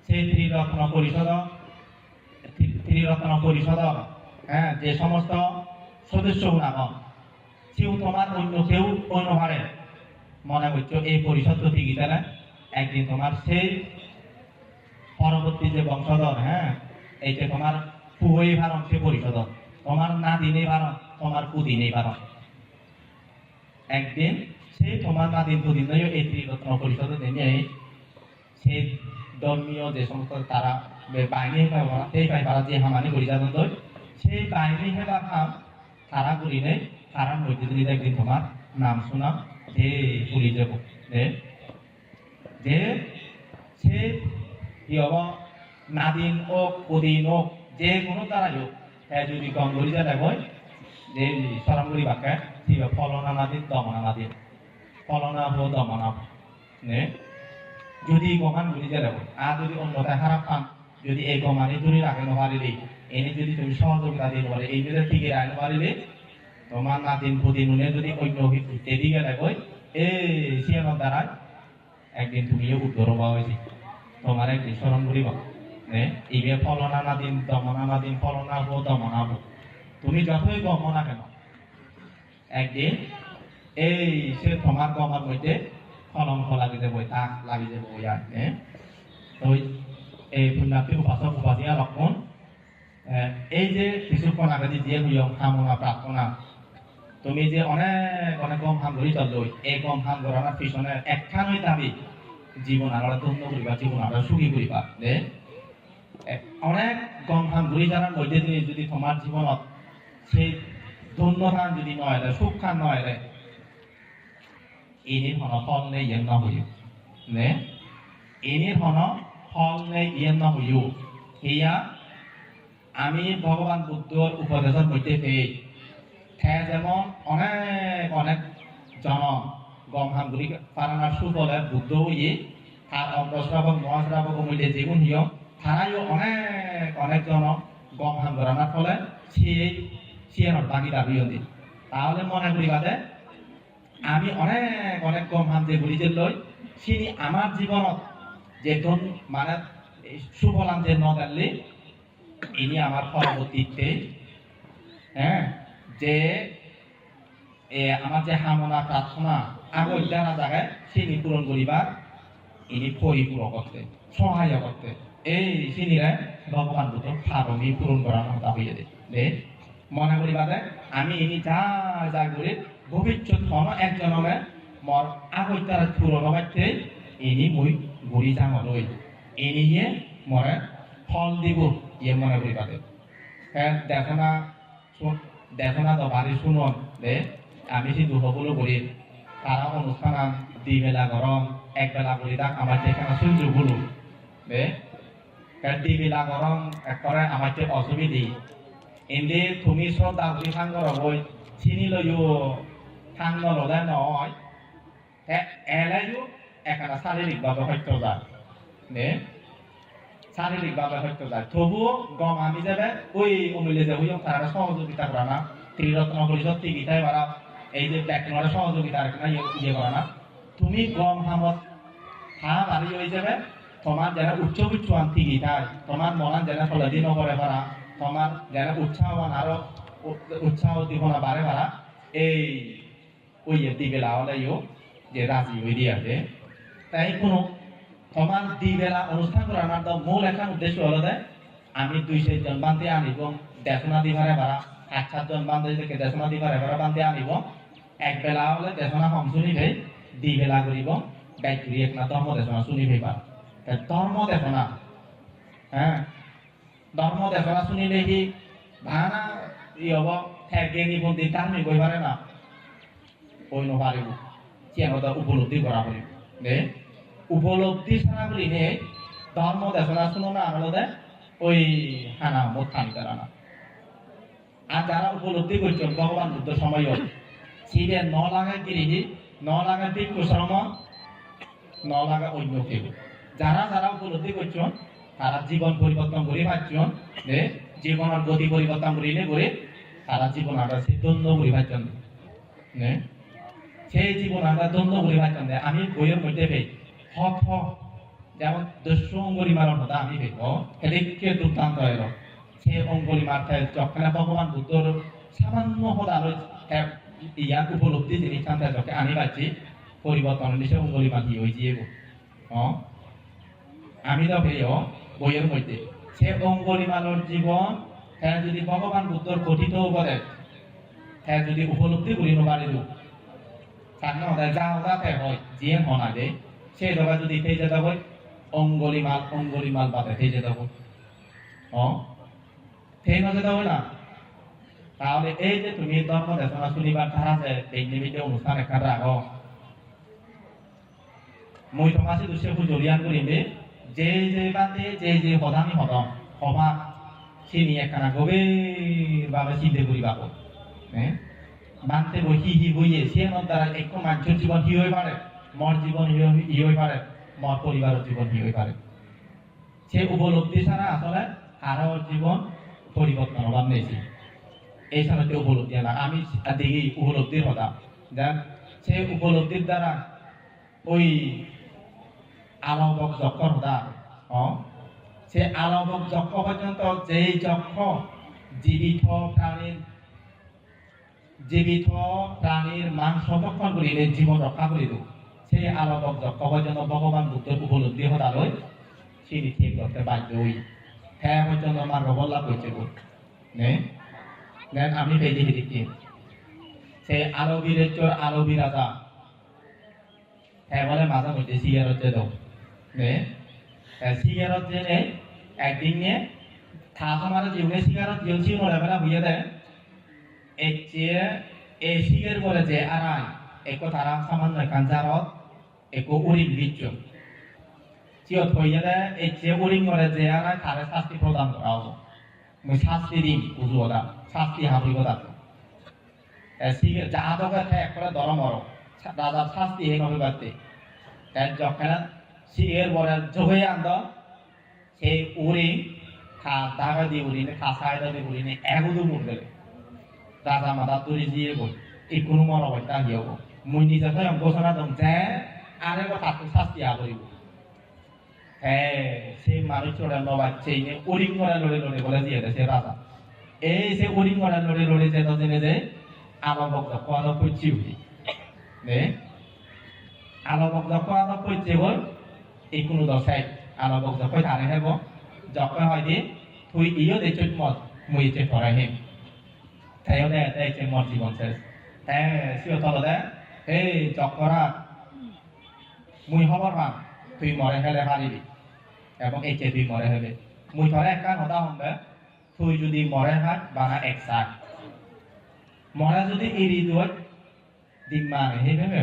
সেই ত্রিরত্ন পরিষদ হ্যাঁ যে সমস্ত সদস্য গুণাগণ সেও তোমার অন্য কেউ অন্যভাবে মনে করছো এই পরিষদ তো ঠিকই তাই না একদিন তোমার সেই পরবর্তী যে বংশধর হ্যাঁ এই যে তোমার পুহই ভারণ সে পরিষদ তোমার না দিনে ভারণ তোমার কুদিনেই ভারণ একদিন সেই তোমার না দিন দুদিন এই ত্রিরত্ন পরিষদ নিয়ে সেই ধর্মীয় যে সমস্ত তারা বাহিনী সেই পাইপারা যে হামানি পরিচালন হয় সেই বাহিনী হেবার হাম তারা করিলে তারা মধ্যে একদিন তোমার নাম শোনা যে পুরি যাব যে সে কি হব নাদিন হোক কুদিন হোক যে কোনো তারাই হোক যদি কম করি যায় হয় যে সরম করি বাক্যা ঠিক ফলনা নাদিন দমনা নাদিন ফলনা হো দমনা নে যদি গমান গুলি যাবে আর যদি অন্যথায় খারাপ পান যদি এই গমানি ধরে রাখে নপারিলে এনে যদি তুমি সহযোগিতা দিতে পারে এই যদি টিকে রাখতে পারিলে তোমার না দিন প্রতিদিন যদি অন্য এদিকে দেখো এই সিয়ানোর দ্বারায় একদিন তুমি উত্তর হওয়া হয়েছে তোমার একদিন স্মরণ করিব ইবে ফলনা না দিন দমনা না দিন ফলনা হো দমনা হো তুমি যতই গম না কেন একদিন এই সে তোমার গমার মধ্যে কলঙ্ক লাগি যাব তাক লাগি যাব ইয়ার তো এই পুণ্যার্থী উপাসক উপাসিয়া লক্ষণ এই যে কিছুক্ষণ আগে যে নিয়ম কামনা প্রার্থনা তুমি যে অনেক অনেক গম হাম ধরি চললো এই গম হাম ধরানোর পিছনে একখানই দাবি জীবন আলাদা ধন্য করিবা জীবন আলাদা সুখী করিবা অনেক গম হাম ধরি জানার মধ্যে দিয়ে যদি তোমার জীবনত সেই ধন্যখান যদি নয় সুখ খান নয় রে এনির হন ফল নেই ইয়েন না হইও নে এনির হন ফল নেই ইয়েন না হইও হিয়া আমি ভগবান বুদ্ধর উপদেশের মধ্যে পেয়ে যেমন অনেক অনেক জন গম হামগুলি পারানার সুফলে বুদ্ধ হইয়ে তার অগ্রশ্রাবক মহাশ্রাবক মধ্যে জীবন হিয় তারাইও অনেক অনেক জন গম হাম ধরানোর ফলে সিয়ানোর বাকি দাবি হতে তাহলে মনে করি বাদে আমি অনেক অনেক গম হাম যে ঘুরি যে লই সিনি আমার জীবনত যে মানে সুফলাম যে নদারলি ইনি আমার পরবর্তীতে যে আমার যে হামনা প্রার্থনা আগর যারা জায়গায় সিনি পূরণ করিবার ইনি পরিপূরক করতে সহায় করতে এই সিনিরা ভগবান বুদ্ধ ফারমি পূরণ করার কথা হইয়ে দে মনে করি বাদে আমি ইনি যা যা করি ভবিষ্যৎ হন একজনমে মর আগর তারা পূরণ হবাইতে ইনি মুই ঘুরি যাঙ রই ইনিয়ে মরে ফল দিব ইয়ে মনে করি বাদে হ্যাঁ দেখো না তো বাড়ি শুনুন দে আমি সেই দুঃখগুলো করি তারা অনুষ্ঠান দুই বেলা গরম এক বেলা করি তাক আমার যেখানে সূর্যগুলো দে দুই বেলা গরম একবারে আমার যে অসুবিধি এনে তুমি শ্রদ্ধা করি সাংগর বই চিনি লইও সাংগ লদায় নয় এলাইও এখানে শারীরিকভাবে হয়তো যায় নে শারীরিকভাবে হয়তো যায় তবুও গম আমি যাবে ওই অমূল্য যে হইম তারা সহযোগিতা করা না ত্রিরত্ন পরিষদ টিকিটাই বাড়া এই যে ব্যাকরণের সহযোগিতা আর না ইয়ে করা না তুমি গম হামত হাম বাড়ি হয়ে যাবে তোমার যারা উচ্চ উচ্চ টিকিটাই তোমার মনান যারা ফলে দিন করে পারা তোমার যারা উৎসাহবান আরো উৎসাহ দিব না বারে বাড়া এই ওই দিবে লাওলাইও যে রাজি হয়ে দিয়ে আছে তাই কোনো তোমার দিবেলা অনুষ্ঠান করার তো মূল একটা উদ্দেশ্য হলো যে আমি 200 জন বান্ধে আনিব দেশনা দিবারে ভাড়া 7 জন বান্ধে থেকে দেশনা দিবারে ভাড়া বান্ধে আনিব এক বেলা হলে দেশনা কম শুনি ভাই দি বেলা করিব গাইতুরি এক না ধর্ম দেশনা শুনি ভাইবা ধর্ম দেশনা হ্যাঁ ধর্ম দেশনা শুনিলে কি ভানা ই হব ঠেকে নিবন্ধি টার্মি কই পারে না কই নপারিব চিয়ানতা উপলব্ধি করা হইব দে উপলব্ধি ছাড়া বলি নে ধর্ম দেশনা শুনো না আলাদা ওই হানা মত খানি তারা না আর যারা উপলব্ধি করছেন ভগবান বুদ্ধ সময় ছিলেন ন লাগা গিরিহি ন লাগা ভিক্ষু শ্রম ন লাগা অন্য কেউ যারা যারা উপলব্ধি করছেন তারা জীবন পরিবর্তন করে পাচ্ছেন যে জীবনের গতি পরিবর্তন করিলে করে তারা জীবন আটা সে দ্বন্দ্ব করে পাচ্ছেন সেই জীবন আটা দ্বন্দ্ব করে পাচ্ছেন আমি বইয়ের মধ্যে পেয়ে হক হক যেমন দস্যু অঙ্গলিমার কথা আমি পেব এদিকে দুর্দান্ত এল সে অঙ্গলিমার যখন ভগবান বুদ্ধর সামান্য হদালো ইয়াক উপলব্ধি জিনিস কান্তা যখন আনি পাচ্ছি পরিবর্তন নিশ্চয় অঙ্গলিমা দিয়ে হয়ে যাবো আমি তো পেয়ে বইয়ের মধ্যে সে অঙ্গলিমানোর জীবন হ্যাঁ যদি ভগবান বুদ্ধর কথিত বলে হ্যাঁ যদি উপলব্ধি করি নপারিল তার না যা ওদাতে হয় জিয়ে হনা দে সেই জায়গা যদি সেই যেতে হয় অঙ্গলিমাল বাদে সেই যেতে হয় সেই না যেতে হয় না তাহলে এই যে তুমি ধর্ম দেশনা শুনিবার তারা যে এই নিমিত্তে অনুষ্ঠান একটা রাখো মই তোমাকে দুষে জলিয়ান করিবে যে যে বাদে যে হদামি হদম হবা চিনি একখানা গভীরভাবে চিন্তা করিবা হ্যাঁ বানতে বই হি বইয়ে সে দ্বারা একটু মানুষের জীবন হি হয়ে পারে মর জীবন হি হয়ে পারে মর পরিবারের জীবন হি হয়ে পারে সে উপলব্ধি ছাড়া আসলে কারো জীবন পরিবর্তন হবার নেই এই সাথে উপলব্ধি না আমি দেখি উপলব্ধির কথা দেন সে উপলব্ধির দ্বারা ওই আলোক যক্ষর হতা সে আলোক যক্ষ পর্যন্ত যেই যক্ষ জীবিত প্রাণীর মাংস ভক্ষণ করিলে জীবন রক্ষা করিল সেই আলোক যক্ষ পর্যন্ত ভগবান বুদ্ধের উপলব্ধি হতালৈ সিঁড়ি ঠিক করতে বাধ্য হই হ্যাঁ পর্যন্ত আমার রবল্লা করছে নেন আমি পেয়ে দিচ্ছি সেই আলবী রাজা হ্যাঁ বলে মাঝে মধ্যে সিগারেট যে দাও সিগারেট যে একদিন নিয়ে খাস আমার জীবনে সিগারেট জিউছি নলেবেলা বুঝে দেয় এক চেয়ে এই সিগারেট বলে যে আড়াই এক তারা সামান্য কাঞ্জারত এক উরিং বিচ্ছ চিয়ত হইয়া দেয় এই চেয়ে উরিং বলে যে আড়াই তারে শাস্তি প্রদান করা হবো মই শাস্তি দিম উজুয়া শাস্তি হাবিব দাঁত সিগারেট যা আদকে এক করে দরমর রাজার শাস্তি হে নবে বাড়তে তাই যখন সিগের বলে জোহে আন্দ সেই উড়ি খা দাগা দিয়ে উড়িনে খা সাইডা দিয়ে উড়িনে এগুলো মুড় রাজা মাথা তুলি দিয়ে বল এই কোনো মরবাই তা গিয়েও মুই নিজে তো ঘোষণা দম যে আরেক তাকে শাস্তি আবরিব হ্যাঁ সেই মানুষ চড়ে নবাই সেই উড়িং করে লড়ে লড়ে বলে দিয়ে সে রাজা এই সে উড়িং করে লড়ে লড়ে যে জেনে যে আলো বক্ত কোয়াদ করছি উঠি আলো বক্ত কোয়াদ করছে বল এই কোনো দশাই আলো বক্ত কই থানে হেব যখন হয় দি তুই ইও দে চুট মত মুই চে পড়াই হেম তাইও দে তাই চে মত জীবন শেষ হ্যাঁ সিও তল দে এই চক্করা মুই খবর পাম তুই মরে হেলে হারিবি এবং এই চে তুই মরে হেবে মুই ধরে একটা কথা হবে তুই যদি মরে হাত বানা এক সাক মরা যদি এরি দুয়ার দিম্মা হে ভেবে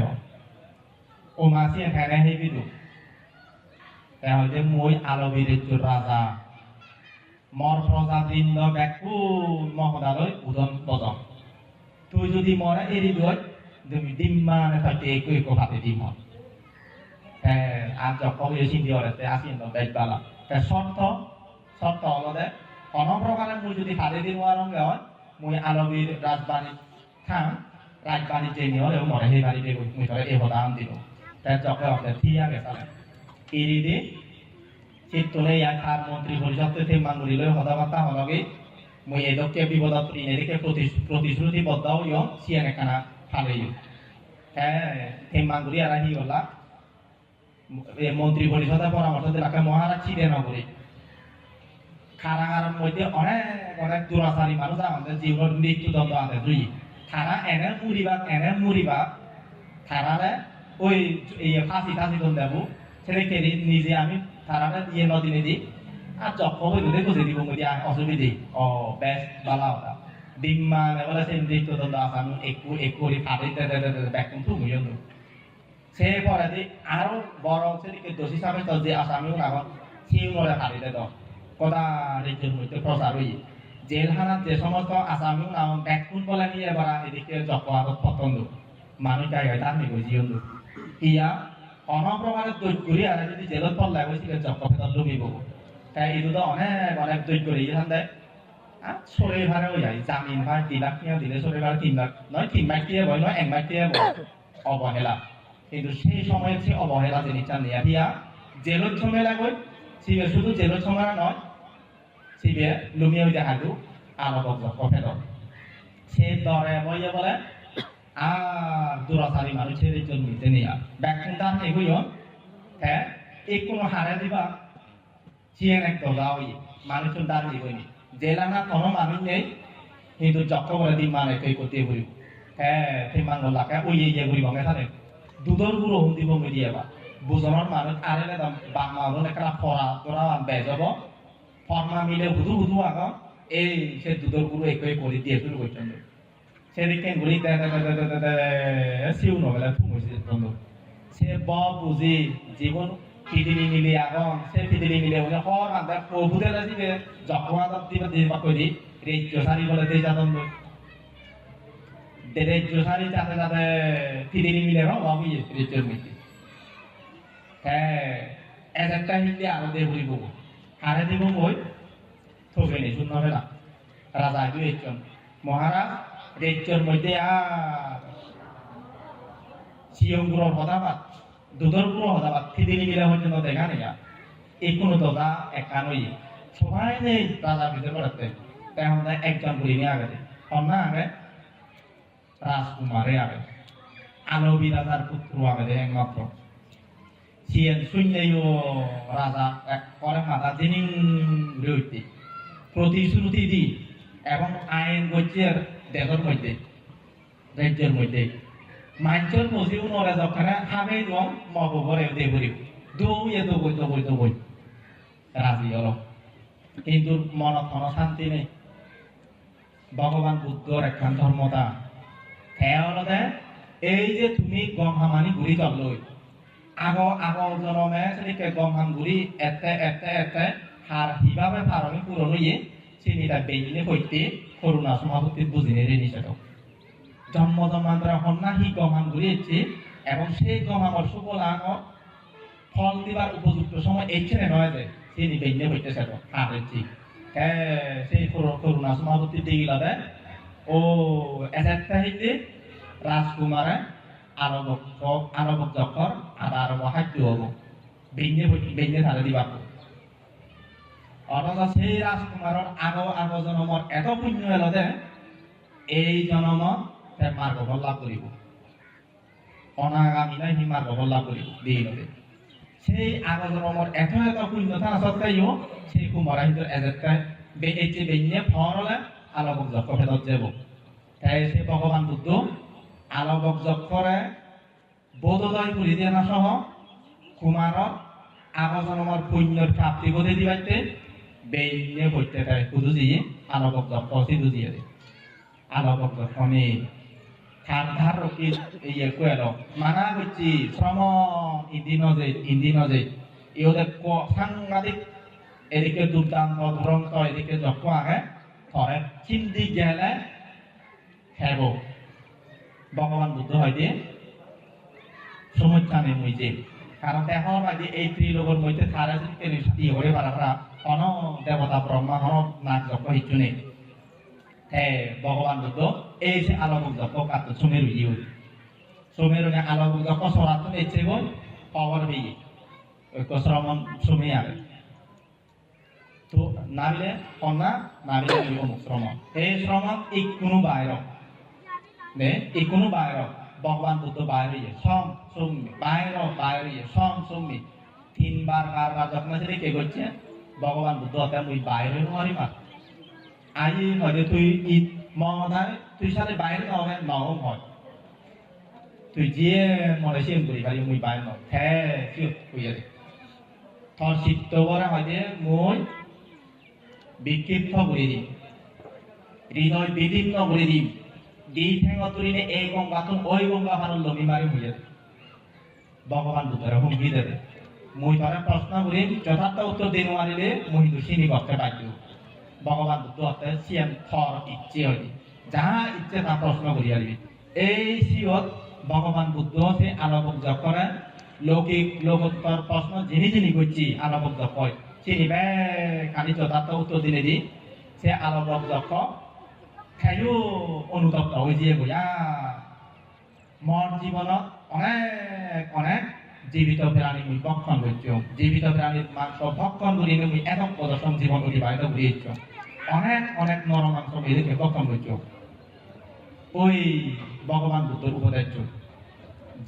ও মাসি এখানে হে বিদু তাহলে মই আলবীর রাজা মর প্রজাবৃন্দ ব্যাকুল মহোদয় উদন বদন তুই যদি মরা এরি দুয়ার তুমি দিম্মা থাকতে একো একো ভাবে দিম হ্যাঁ আর যখন চিন্তি হলে আসিন বেজবালা শর্ত হলে কোন প্রকারে মুই যদি হারে দিন হয় মুই আলবীর রাজবাড়ি থাম রাজবাড়ি যে নিয়ে মরে সেই বাড়িতে মুই ধরে এই হদান দিল তাই যখন আপনি থিয়া গেছালেন এরি দি চিত্তলে ইয়ার খার মন্ত্রী পরিষদ থেকে মাঙ্গুলি লই হদাবার্তা হলগে মুই এদকে বিপদত এদিকে প্রতিশ্রুতিবদ্ধ হইও সিয়ান এখানা ফালেই হ্যাঁ সেই মাঙ্গুলি আর হি হলা মন্ত্রী পরিষদের পরামর্শ দিলাকে মহারাজ ছিলেন নগরী কারাগারের মধ্যে অনেক দুরাচারী মানুষ আমাদের জীবন মৃত্যুদণ্ড আছে দুই তারা এনে মুড়িবা তারারে ওই ফাঁসি দন দেবো সেটাকে নিজে আমি তারারে দিয়ে নদীনে দিই আর যখন ওই দুধে বুঝে দিব অসুবিধে ও বেশ বালা ওটা ডিম্মা বলে সেই মৃত্যুদণ্ড আছে আমি একটু ফাঁসি ব্যাকুম তো মুজন সে পরে দি আরো বড় সেদিকে দোষী সাবেক যে আসামিও নাগন সেও নলে ফাঁসিতে দাও কদা রাজ্যের মধ্যে প্রচার হই জেলখানার যে সমস্ত আসামিও নাম ব্যাকুল বলে নিয়ে এবার এদিকে জপহারত পতন্দ মানুষ জায়গায় তার নিব জীবন ইয়া অনপ্রকারের দৈত্যরি আর যদি জেলত পড়লে হয়েছিল জপ ভেতর লুমিব তাই এই দুটো অনেক দৈত্যরি ইহান দেয় আর সরে ভাড়াও যায় জামিন ভাই 2 লাখ টাকা দিলে সরে ভাড়া 3 লাখ নয় 3 লাখ দিয়ে বই নয় 1 লাখ দিয়ে অবহেলা কিন্তু সেই সময় সে অবহেলা জিনিসটা নিয়ে দিয়া জেলত ঝমেলা গই সিবে শুধু জেলত ঝমেলা নয় সিবে লুমিয়ে দেখাতো আলোক কফেল সে দরে বইয়ে বলে আর দুরাচারী মানুষের জন্মিতে নিয়া ব্যাকুন তার এগুলো হ্যাঁ এই কোনো হারে দিবা চিয়েন এক দগাওই মানুষের দাঁড় দিবনি জেলা না কোনো মানুষ নেই কিন্তু যক্ষ করে দিন মানে কই করতে ঘুরিব হ্যাঁ সেই মাঙ্গলাকে ওই ইয়ে ঘুরিব থাকে দুধর গুঁড়ো হুম দিব মিডিয়াবা বুজনের মানুষ আরে বাংলা একটা ফরা তোরা বেজব ফর্মা মিলে হুদু আগম এই সে দুধর গুঁড়ো একই করে দিয়ে শুরু করছেন সেদিকে গুলি সিউ নবেলা ফুমেছে বন্ধু সে বুঝি জীবন পৃথিবী মিলে আগম সে পৃথিবী মিলে বলে হর আন্দা প্রভুদের আসিবে যখন দিবা দিবা কই দি রেজ্য সারি বলে দেই জানন্দ দেরেজ্য সারি যাতে যাতে তিদিনি মিলে বাবুয়ে দেরেজ্যর মধ্যে হ্যাঁ একটা হিন্দি আরো দে বইব হারে দিব বই থবে নি শূন্য হবে না রাজা দুই একজন মহারাজ দেরেজ্যর মধ্যে আর সিয়ংগুলোর হদাবাদ দুধর গুলো হদাবাদ তিদিনি মিলে পর্যন্ত দেখা নেই এই কোনো দোজা একা নই সবাই নেই রাজা ভিতরে পড়াতে তেমন একজন বলি নিয়ে আগে অন্য আগে রাজকুমারে আগে আলবী রাজার পুত্র আগে একমাত্র সিএন শূন্যও রাজা এক করে মাথা যিনি রইতে প্রতিশ্রুতি দি এবং আইন গজ্যের দেশের মধ্যে রাজ্যের মধ্যে মানুষের মজিও নরে যখন হাবে দম মবরে দেবরি দৌয়ে দবই রাজি হল কিন্তু মনত কোনো শান্তি নেই ভগবান বুদ্ধর একখান ধর্মতা হলতে এই যে তুমি গম হামানি ঘুরি চলই আগ জনমে সেদিকে গম হাম ঘুরি এতে হার হিভাবে ফারণি পুরনো ইয়ে চিনিটা বেইনে হইতে করুণা সমাপত্তি বুঝিনে রেনি সেটাও জন্ম জন্মান্তরে হন্যা হি গম হাম ঘুরি এসছে এবং সেই গম হামর সুফলাঙ ফল দিবার উপযুক্ত সময় এইখানে নয় যে চিনি বেইনে হইতে সেটা হার এসছি সেই করুণা সমাপত্তি দিগিলাতে ও একটা হইতে রাজকুমারে আরবক যখন আর আরব হাজ্য হব বেইনে ধারে দিবা অথচ সেই রাজকুমারের আগ জন্মর এত পুণ্য এলো যে এই জন্ম মার্গ ফল লাভ করিব অনাগামী নাই সি মার্গ ফল লাভ করিব দিন সেই আগ জন্মর এত পুণ্য থাকা সত্ত্বেও সেই কুমারের ভিতর এজেটকায় বেঁচে বেইনে ফল হলে আলবক যক্ষ ফেরত যাব তাই সে ভগবান বুদ্ধ আলবক যক্ষরে বোধোদয় করি দিয়ে না সহ কুমারর আগ জন্মর পুণ্যর প্রাপ্তি বোধে দিবাইতে বেইনে হইতে তাই শুধু দিয়ে আলবক যক্ষ সিধু দিয়ে দে আলবক যক্ষ নেই ধার রকি ইয়ে কুয়েল মানা করছি শ্রম ইন্দিনজে ইহতে সাংঘাতিক এদিকে দুর্দান্ত দুরন্ত এদিকে যক্ষ আগে ধরে চিন্তি গেলে হেব ভগবান বুদ্ধ হয় দিয়ে সমস্যা নেই মুইতে কারণ দেখা বাজে এই ত্রিলোকের মধ্যে তারা যদি ই হয়ে পারা অন দেবতা ব্রহ্মা হন নাক যক্ষ হিচ্ছু নেই হ্যাঁ ভগবান বুদ্ধ এই যে আলবক যক্ষ কাত সুমেরু ইউ সুমেরু নে আলবক যক্ষ সরাত নেছে গই খবর বিয়ে ওই শ্রমণ সুমে আগে তো নাবিলে কন্যা নাবিলে অমুক শ্রমণ এই শ্রমণ এই কোনো বাইর নে এই কোনো বাইর ভগবান বুদ্ধ বাইরে সম সুমি বাইরে সম সুমি তিনবার যত্ন সেটা কে করছে ভগবান বুদ্ধ মুই বাইরে নোৱাৰি মা আজি হয়তো তুই ঈদ মহাধায় তুই সাথে বাইরে নহবে নহম হয় তুই যিয়ে মনে সেম করি পারি মুই বাইরে নয় হ্যাঁ কি কইয়া দে থর চিত্ত করে হয়তো মই বিক্ষিপ্ত করে দিম হৃদয় বিদীর্ণ করে দিম দি ঠেঙত তুলিনে এই গঙ্গা তুন ওই গঙ্গা ভারত লমি মারি হইয়া ভগবান বুদ্ধরে হুমকি দেবে মুই ধরে প্রশ্ন করি যথার্থ উত্তর দিন মারিলে মুই দোষিনী করতে বাধ্য ভগবান বুদ্ধ হতে সিএম থর ইচ্ছে হইলি যাহা ইচ্ছে তা প্রশ্ন করি আরবি এই সিওত ভগবান বুদ্ধ সে আলবক যক্ষরে লৌকিক লোকোত্তর প্রশ্ন যিনি করছি আলবক যক্ষ চিনি বে খালি যথার্থ উত্তর দিলে দি সে আলবক যক্ষ খাইও অনুতপ্ত হয়ে দিয়ে বইয়া মর জীবনত অনেক জীবিত প্রাণী মুই ভক্ষণ করছ জীবিত প্রাণীর মাংস ভক্ষণ করি মুই এত প্রদর্শন জীবন অতিবাহিত করিয়েছ অনেক নর মাংস মেয়েদেরকে ভক্ষণ করছ ওই ভগবান বুদ্ধর উপদেশ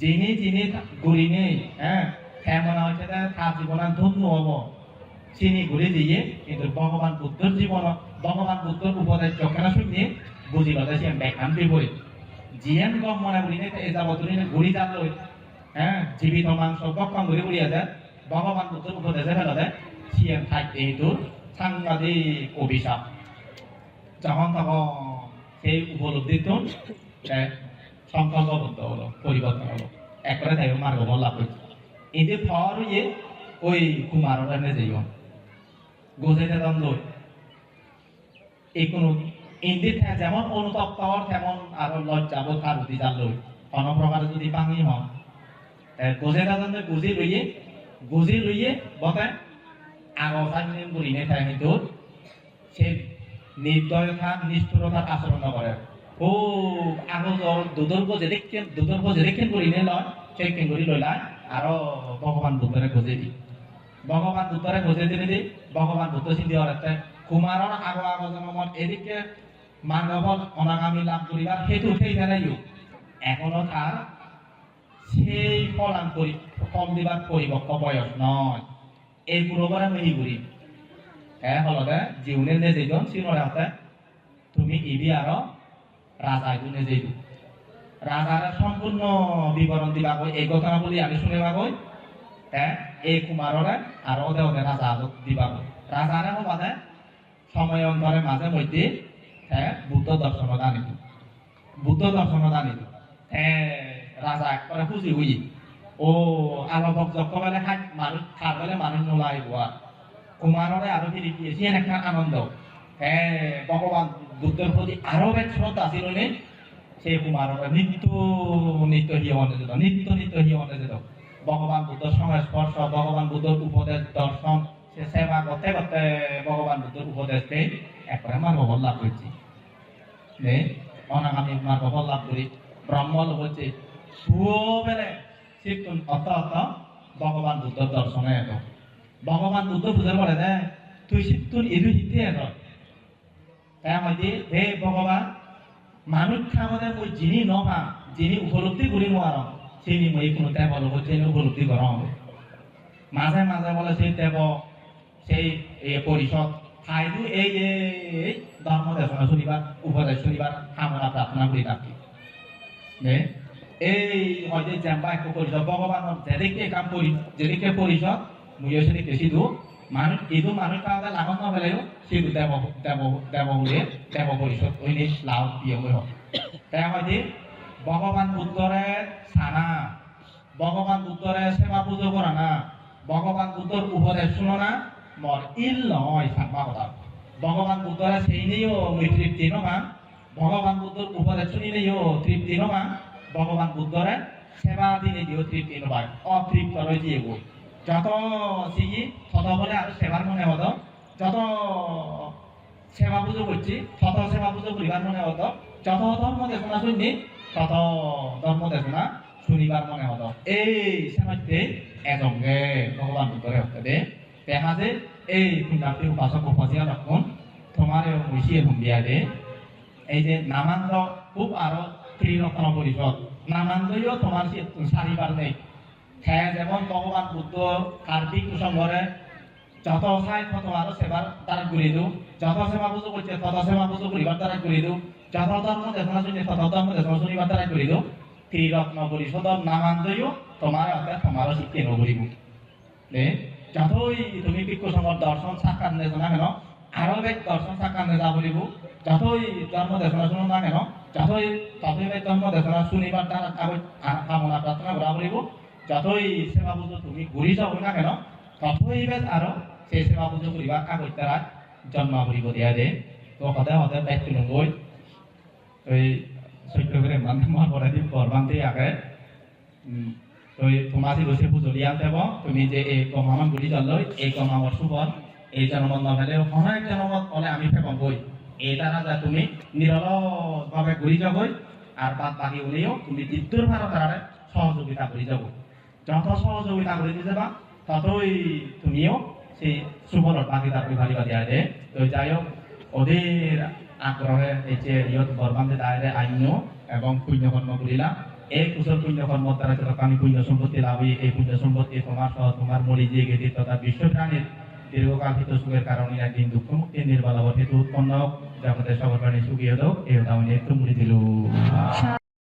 যিনি ঘুরি নেই হ্যাঁ মনে হচ্ছে তার জীবনের ধন্য হব চিনি ঘুরে দিয়ে কিন্তু ভগবান বুদ্ধর জীবন ভগবান বুদ্ধর উপদেশ কেন শুনি বুঝি লতে সে ব্যাখ্যান বিপরীত জিএম গম মনে করি না এই যাবত ঘুরি যাল হ্যাঁ জীবিত মাংস ভক্ষণ ঘুরে ঘুরি আছে ভগবান বুদ্ধর উপদেশে ফেলতে সিএম থাকতে এইটোর সাংঘাতিক অভিশাপ যখন তখন সেই উপলব্ধিত সংকল্পবদ্ধ হলো পরিবর্তন হলো একবারে তাই মার্গ লাভ করছে এই যে ফর ইয়ে ওই কুমারের যাইব গোজাইতে দ্বন্দ্ব এই কোনো ইন্দিত যেমন অনুতপ্ত হওয়ার তেমন আরো লজ্জাবোধ আর উদিজার লই কোনো প্রকারে যদি ভাঙি হন গোজে দাদা গুজি লইয়ে বতে আগো সামনে বলিনে তাই কিন্তু সে নির্দয়তা নিষ্ঠুরতার আচরণ করে ও আগো দুদর গজে দেখেন বলিনে লয় সেই কেঙ্গুরি লইলা আরো ভগবান বুদ্ধরে গজে দি ভগবান বুদ্ধরে গজে দিলে দি ভগবান বুদ্ধ চিন্তি হতে কুমাৰৰ আগো জন্মত এদিকে মানৱৰ অনাগামী লাভ কৰিবাৰ সেইটো উঠেই পেলাইও এখনো তাৰ সেই ফল দিবার পরিপক্ক বয়স নয় এইগুলো করে মিহি করি হলতে জীবনে নেজেজন চিনরে হতে তুমি ইবি আরো রাজাইটো নেজেইটো রাজারে সম্পূর্ণ বিবরণ দিবা কই এই কথা বলি আমি শুনিবা কই এই কুমাররে আর ওদে ওদে রাজা দিবা কই রাজারে হবাদে সময় অন্তরে মাঝে মধ্যে বুদ্ধ দর্শন দানিত রাজা একবারে খুঁজি হই ও আলো ভক্ত বেলে হাত মানুষ খার বেলে মানুষ নোলাই গোয়া কুমাররে আরো ফিরে গিয়েছি একটা আনন্দ ভগবান বুদ্ধের প্রতি আরো এক শ্রদ্ধা ছিল নে সেই কুমাররে নিত্য হিয়নে যেত ভগবান বুদ্ধর সঙ্গে স্পর্শ ভগবান বুদ্ধর উপদেশ দর্শন সে সেবা করতে করতে ভগবান বুদ্ধর উপদেশ পেয়ে একবারে মার্গ লাভ করছি অনাগামী মার্গ লাভ করি ব্রহ্ম হচ্ছে সুবেলে শিবতুন অত ভগবান বুদ্ধ দর্শনে এত ভগবান বুদ্ধ বুঝার বলে দে তুই শিবতুন এদু হিতে এত তাই হয়তো হে ভগবান মানুষ খামতে মই যিনি নহা যিনি উপলব্ধি করি নোয়ার সেই মই কোনো দেব হচ্ছে উপলব্ধি করা হবে মাঝে মাঝে বলে সেই দেব সেই পরিষদ খাইদু এই ধর্ম দেশনা শুনিবার উপদেশ শুনিবার কামনা প্রার্থনা করি থাকি এই হয়তো জ্যাম্বা একটু পরিষদ ভগবানের যেদিকে কাম করি যেদিকে পরিষদ মুইও সেদিকে সিধু মানুষ ইদু মানুষ তাহলে লাগন না পেলেও সিধু দেব পরিষদ ওই নিজ লাভ দিয়ে হই হোক তাই হয়তো ভগবান বুদ্ধরে সানা ভগবান বুদ্ধরে সেবা পুজো করা না ভগবান বুদ্ধর উপদেশ শুনো না মর ইল নয় সাংমা কথা ভগবান বুদ্ধরে সেই নিয়েও মই তৃপ্তি নমা ভগবান বুদ্ধর উপদেশ শুনি নিয়েও তৃপ্তি নমা ভগবান বুদ্ধরে সেবা দিনে দিয়েও তৃপ্তি নবায় অতৃপ্ত রয়ে দিয়ে গো যত সিগি তত বলে আর সেবার মনে হতো যত সেবা পুজো করছি তত সেবা পুজো করিবার মনে হতো যত ধর্ম দেশনা শুনি তত ধর্ম দেশনা শুনিবার মনে হতো এই সময়তে এজঙ্গে ভগবান বুদ্ধরে হতে দে দেখা যে এই পুণ্যার্থী উপাসক উপাসিয়া লক্ষণ তোমারেও মিশিয়ে হুন্দিয়া দে এই যে নামান্ত খুব আরো ত্রিরত্ন পরিষদ নামান্তইও তোমার সারিবার নেই হ্যাঁ যেমন ভগবান বুদ্ধ কার্তিক কুসংঘরে যত চাই তত আরো সেবার দ্বারা ঘুরে দিও যত সেবা পুজো করছে তত সেবা পুজো করিবার দ্বারা ঘুরে দিও যত ধর্ম দেশনা শুনি তত ধর্ম দেশনা শুনিবার দ্বারা ঘুরে দিও ত্রিরত্ন পরিষদর নামান্তইও তোমার হাতে তোমারও শিক্ষে নগরিব যতই তুমি ভিক্ষু সংঘর দর্শন সাক্ষাৎ নেছো না কেন আরো এক দর্শন সাক্ষাৎ নেজা বলিব যতই ধর্ম দেশনা শুনো না কেন যতই ধর্ম দেশনা শুনিবার দ্বারা কামনা প্রার্থনা করা বলিব যতই সেবা পুজো তুমি ঘুরি যাব না কেন ততই আরো সেই সেবা পুজো করিবার কাগজ দ্বারা জন্ম করিব দিয়া দে তো সদায় দায়িত্ব নগৈ ওই সত্য করে মানুষ মহাপরাধী দিন করবান্তে আগে তই তোমাজি গৈছে পুজলিয়া দেব তুমি যে এই কমামান গুলি জল এই কমামৰ সুবল এই জন্মত নহলে অনেক জন্মত হলে আমি ফেকম বই এই দ্বারা যা তুমি নিরলসভাবে ঘুরি যাবই আর বাদ বাকি হলেও তুমি বিদ্যুর ভারত দ্বারা সহযোগিতা করে যাব যত সহযোগিতা করে দিয়ে যাবা ততই তুমিও সেই সুফলৰ ভাগিদার করে ভালিবা দিয়া দে তো যাই হোক ওদের আগ্রহে এই যে ইয়ত বরবান্ধে দায়রে আইন এবং পুণ্যকর্ম করিলা এই কুশল পুণ্যকর্ম দ্বারা যত আমি পুণ্য সম্পত্তি লাভ হই এই পুণ্য সম্পত্তি তোমার সহ তোমার মরি যে গেটি তথা বিশ্ব প্রাণীর দীর্ঘকাল হিত সুখের কারণে একদিন দুঃখ মুক্তি নির্বাল হেতু উৎপন্ন হোক জগতের সকল প্রাণী সুখী হতো এই হতা একটু মুড়ি দিল।